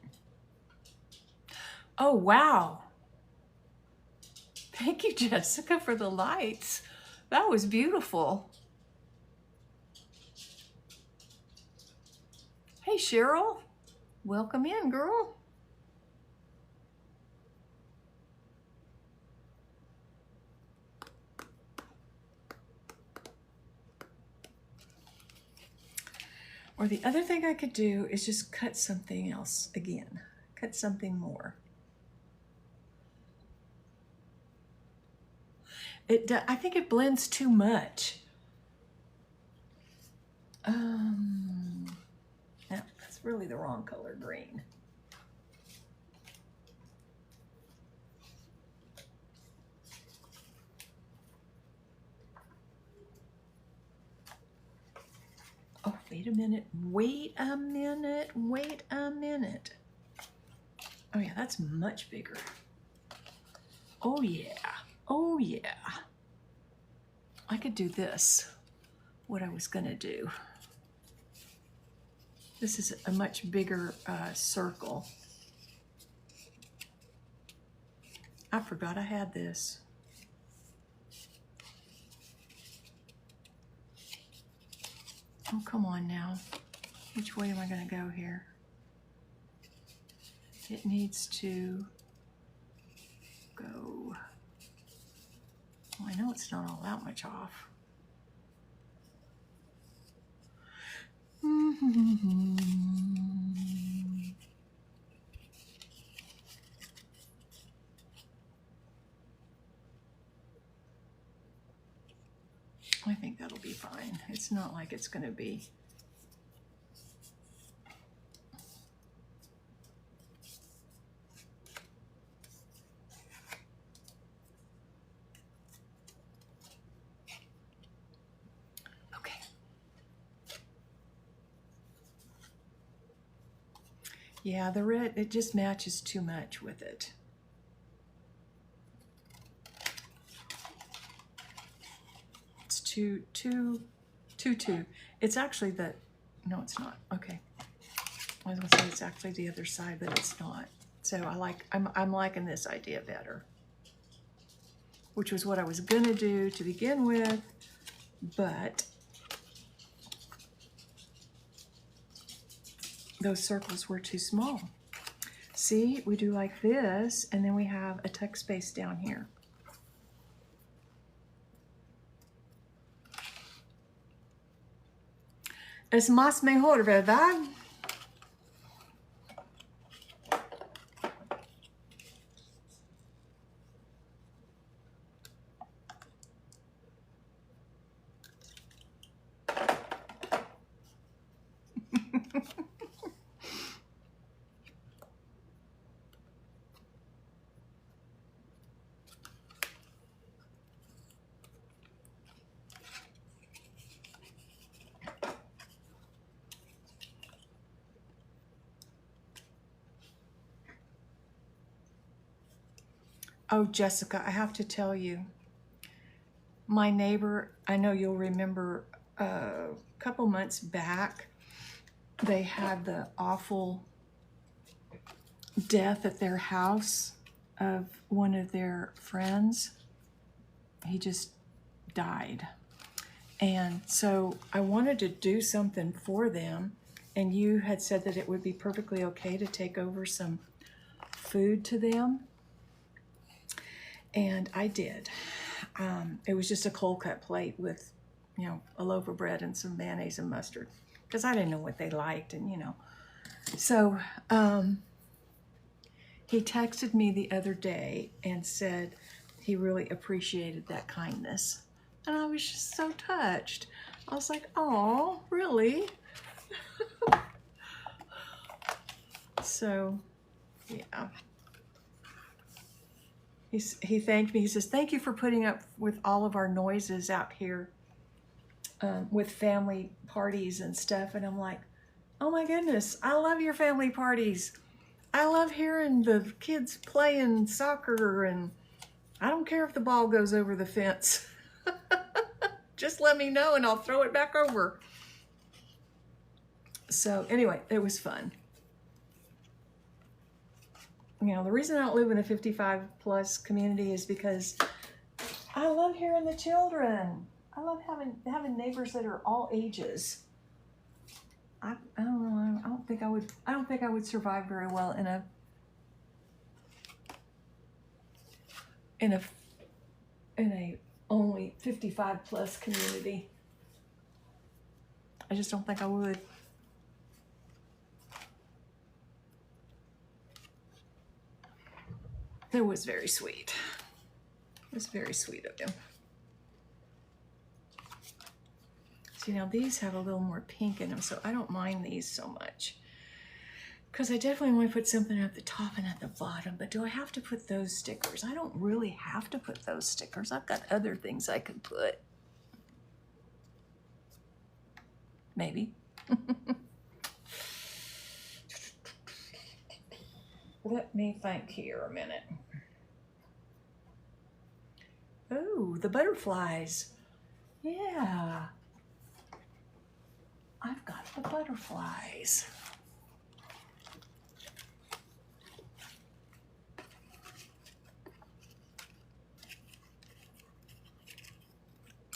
Oh, wow. Thank you, Jessica, for the lights. That was beautiful. Hey, Cheryl. Welcome in, girl. Or the other thing I could do is just cut something else again. Cut something more. I think it blends too much. No, that's really the wrong color green. Oh, wait a minute, wait a minute, wait a minute. Oh yeah, that's much bigger. Oh yeah, oh yeah. I could do this, what I was gonna do. This is a much bigger circle. I forgot I had this. Oh, come on now. Which way am I gonna go here? It needs to go. Well, I know it's not all that much off. I think that'll be fine. It's not like it's going to be. Okay. Yeah, the red, it just matches too much with it. It's two. It's actually the, no, it's not. Okay. I was gonna say it's actually the other side, but it's not. So I'm liking this idea better, which was what I was gonna do to begin with, but those circles were too small. See, we do like this, and then we have a tuck space down here. Es más mejor, ¿verdad? Oh, Jessica, I have to tell you, my neighbor, I know you'll remember a couple months back, they had the awful death at their house of one of their friends. He just died. And so I wanted to do something for them, and you had said that it would be perfectly okay to take over some food to them. And I did. It was just a cold cut plate with, a loaf of bread and some mayonnaise and mustard, because I didn't know what they liked, and So he texted me the other day and said he really appreciated that kindness. And I was just so touched. I was like, oh, really? So, yeah. He thanked me. He says, thank you for putting up with all of our noises out here with family parties and stuff. And I'm like, oh my goodness, I love your family parties. I love hearing the kids playing soccer, and I don't care if the ball goes over the fence. Just let me know and I'll throw it back over. So anyway, it was fun. The reason I don't live in a 55 plus community is because I love hearing the children. I love having neighbors that are all ages. I don't know. I don't think I would survive very well in a only 55 plus community. I just don't think I would. It was very sweet. It was very sweet of him. See, now these have a little more pink in them, so I don't mind these so much. Because I definitely want to put something at the top and at the bottom, but do I have to put those stickers? I don't really have to put those stickers. I've got other things I could put. Maybe. Let me think here a minute. Oh, the butterflies. Yeah. I've got the butterflies.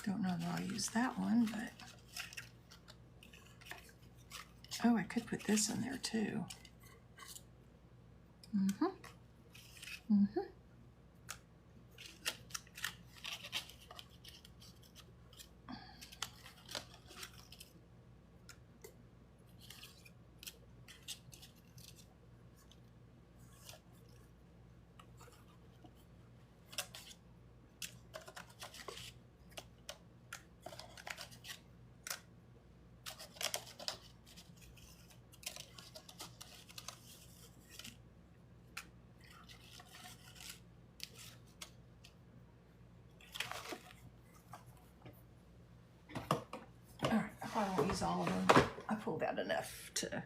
Don't know that I'll use that one, but... Oh, I could put this in there too. Mm-hmm. Mm-hmm. use all of them. I pulled out enough to...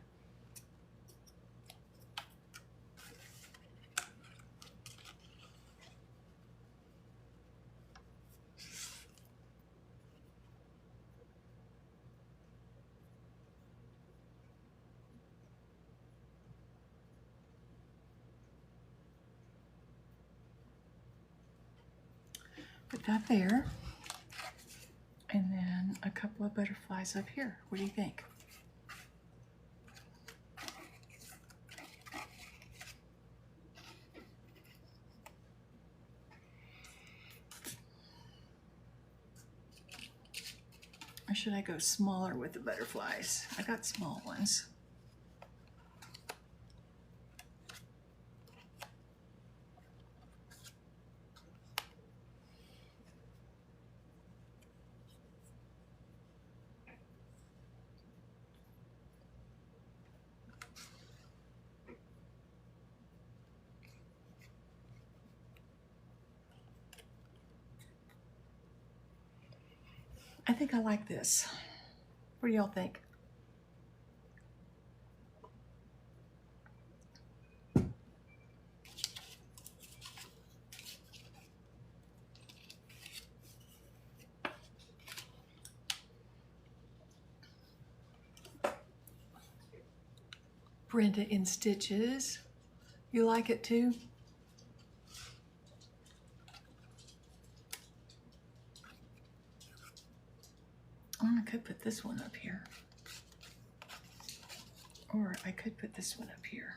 Put that there. And then a couple of butterflies up here. What do you think? Or should I go smaller with the butterflies? I got small ones. I think I like this. What do y'all think? Brenda in Stitches. You like it too? I could put this one up here. Or I could put this one up here.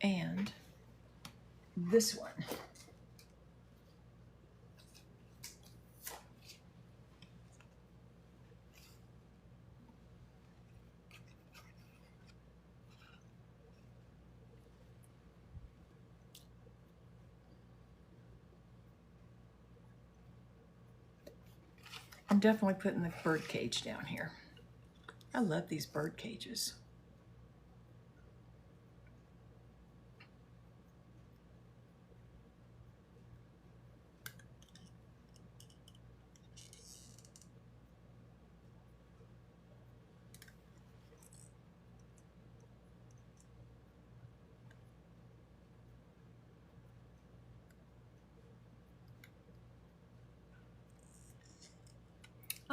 And this one. I'm definitely putting the bird cage down here. I love these bird cages.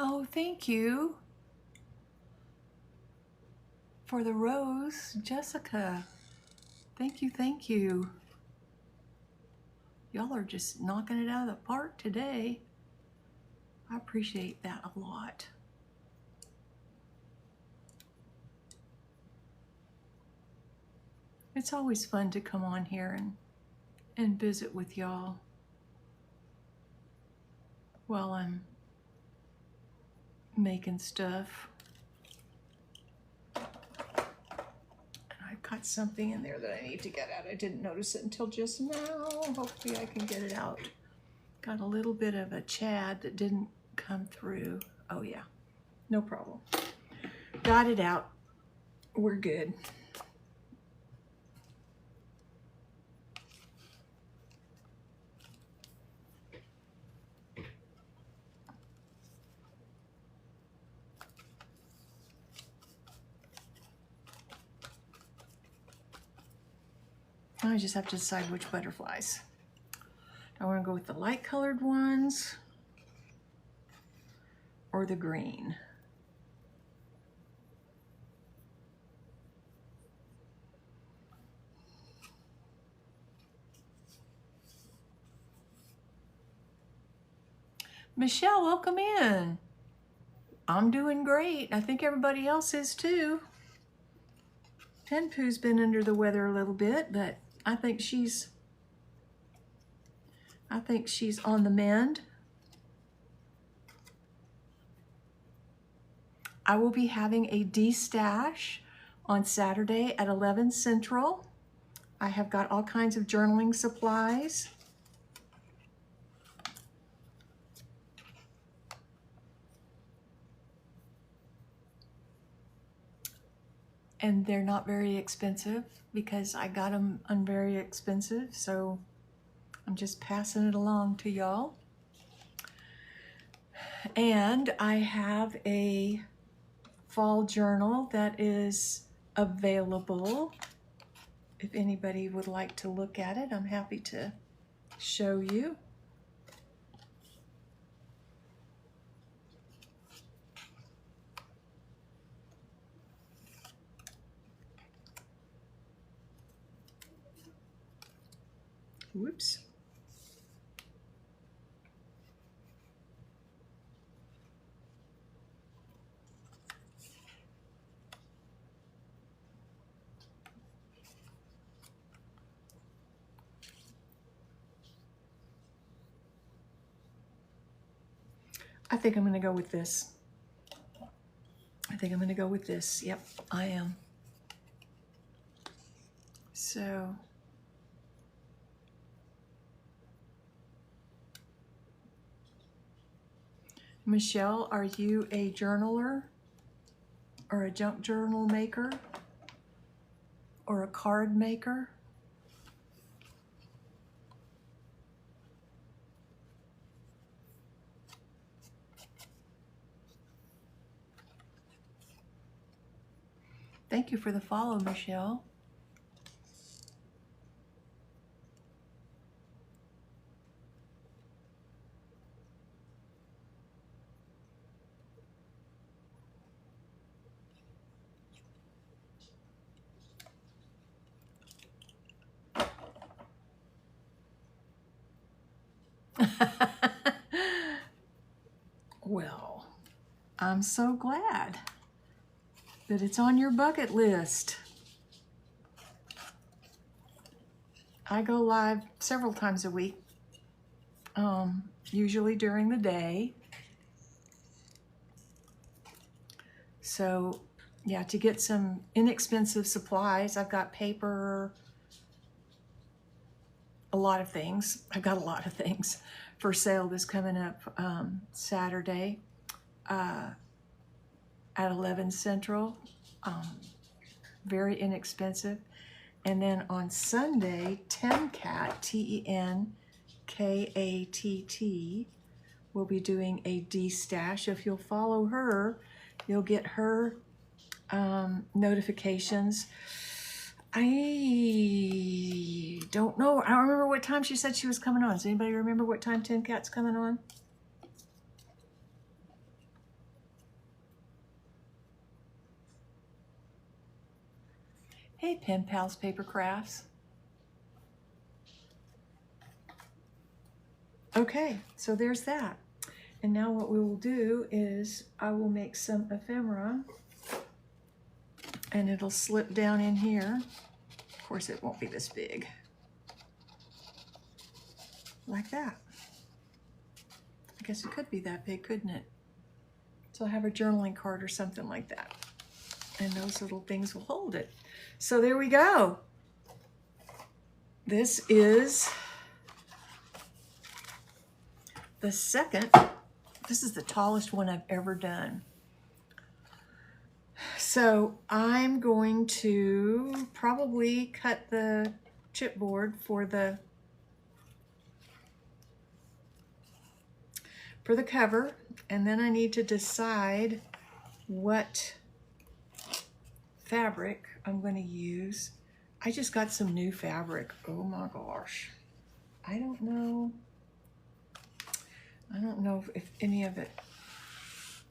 Oh, thank you for the rose, Jessica. Thank you, thank you. Y'all are just knocking it out of the park today. I appreciate that a lot. It's always fun to come on here and visit with y'all while I'm making stuff. And I've got something in there that I need to get out. I didn't notice it until just now. Hopefully I can get it out. Got a little bit of a Chad that didn't come through. Oh yeah, no problem. Got it out. We're good. I just have to decide which butterflies. I want to go with the light colored ones or the green. Michelle, welcome in. I'm doing great. I think everybody else is too. Tenpu's been under the weather a little bit, but I think she's on the mend. I will be having a D-Stash on Saturday at 11 Central. I have got all kinds of journaling supplies. And they're not very expensive because I got them on very expensive, so I'm just passing it along to y'all. And I have a fall journal that is available. If anybody would like to look at it, I'm happy to show you. Whoops. I think I'm going to go with this. I think I'm going to go with this. Yep, I am. So, Michelle, are you a journaler or a junk journal maker or a card maker? Thank you for the follow, Michelle. Well, I'm so glad that it's on your bucket list. I go live several times a week, usually during the day. So yeah, to get some inexpensive supplies, I've got paper, a lot of things. I've got a lot of things for sale this coming up Saturday at 11 Central. Very inexpensive. And then on Sunday, Tenkatt, Tenkatt, will be doing a D-stash. If you'll follow her, you'll get her notifications. I don't know. I don't remember what time she said she was coming on. Does anybody remember what time Tenkatt's coming on? Hey, Pen Pals Paper Crafts. Okay, so there's that. And now what we will do is I will make some ephemera and it'll slip down in here. Of course, it won't be this big. Like that. I guess it could be that big, couldn't it? So I'll have a journaling card or something like that. And those little things will hold it. So there we go. This is the second. This is the tallest one I've ever done. So I'm going to probably cut the chipboard for the cover, and then I need to decide what fabric I'm going to use. I just got some new fabric. Oh my gosh. I don't know if any of it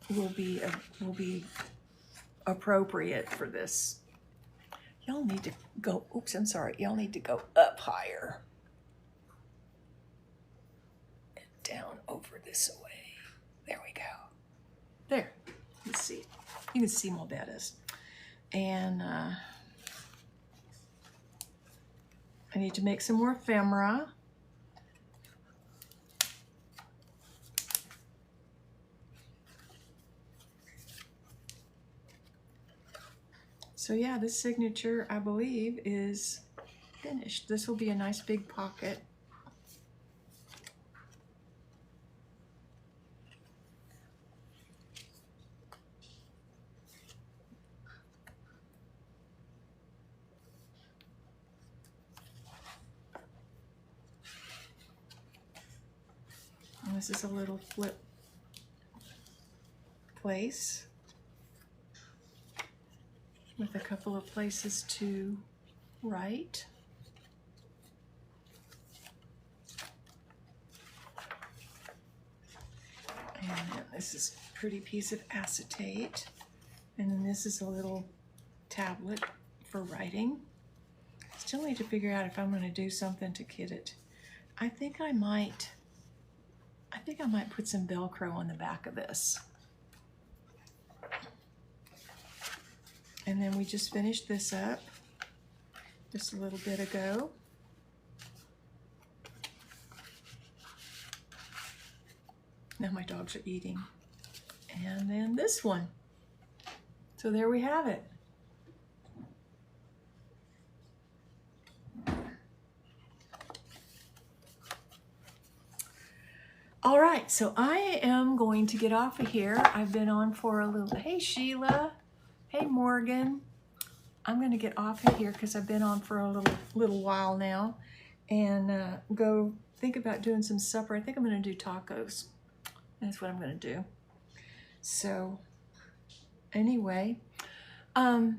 will be appropriate for this. Y'all need to go, oops, I'm sorry. Y'all need to go up higher. And down over this way. There we go. There, let's see. You can see my bodice. And I need to make some more ephemera. So yeah, this signature, I believe, is finished. This will be a nice big pocket. And this is a little flip place. with a couple of places to write. And then this is a pretty piece of acetate. And then this is a little tablet for writing. Still need to figure out if I'm going to do something to kit it. I think I might put some Velcro on the back of this. And then we just finished this up just a little bit ago. Now my dogs are eating. And then this one. So there we have it. All right, so I am going to get off of here. I've been on for a little, hey Sheila, hey Morgan. I'm gonna get off of here because I've been on for a little while now and go think about doing some supper. I think I'm gonna do tacos. That's what I'm gonna do. So anyway, God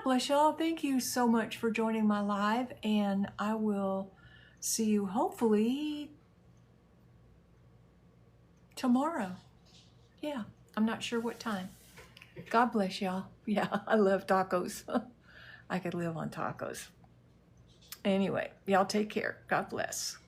bless y'all. Thank you so much for joining my live, and I will see you hopefully tomorrow. Yeah, I'm not sure what time. God bless y'all. Yeah, I love tacos. I could live on tacos. Anyway, y'all take care. God bless.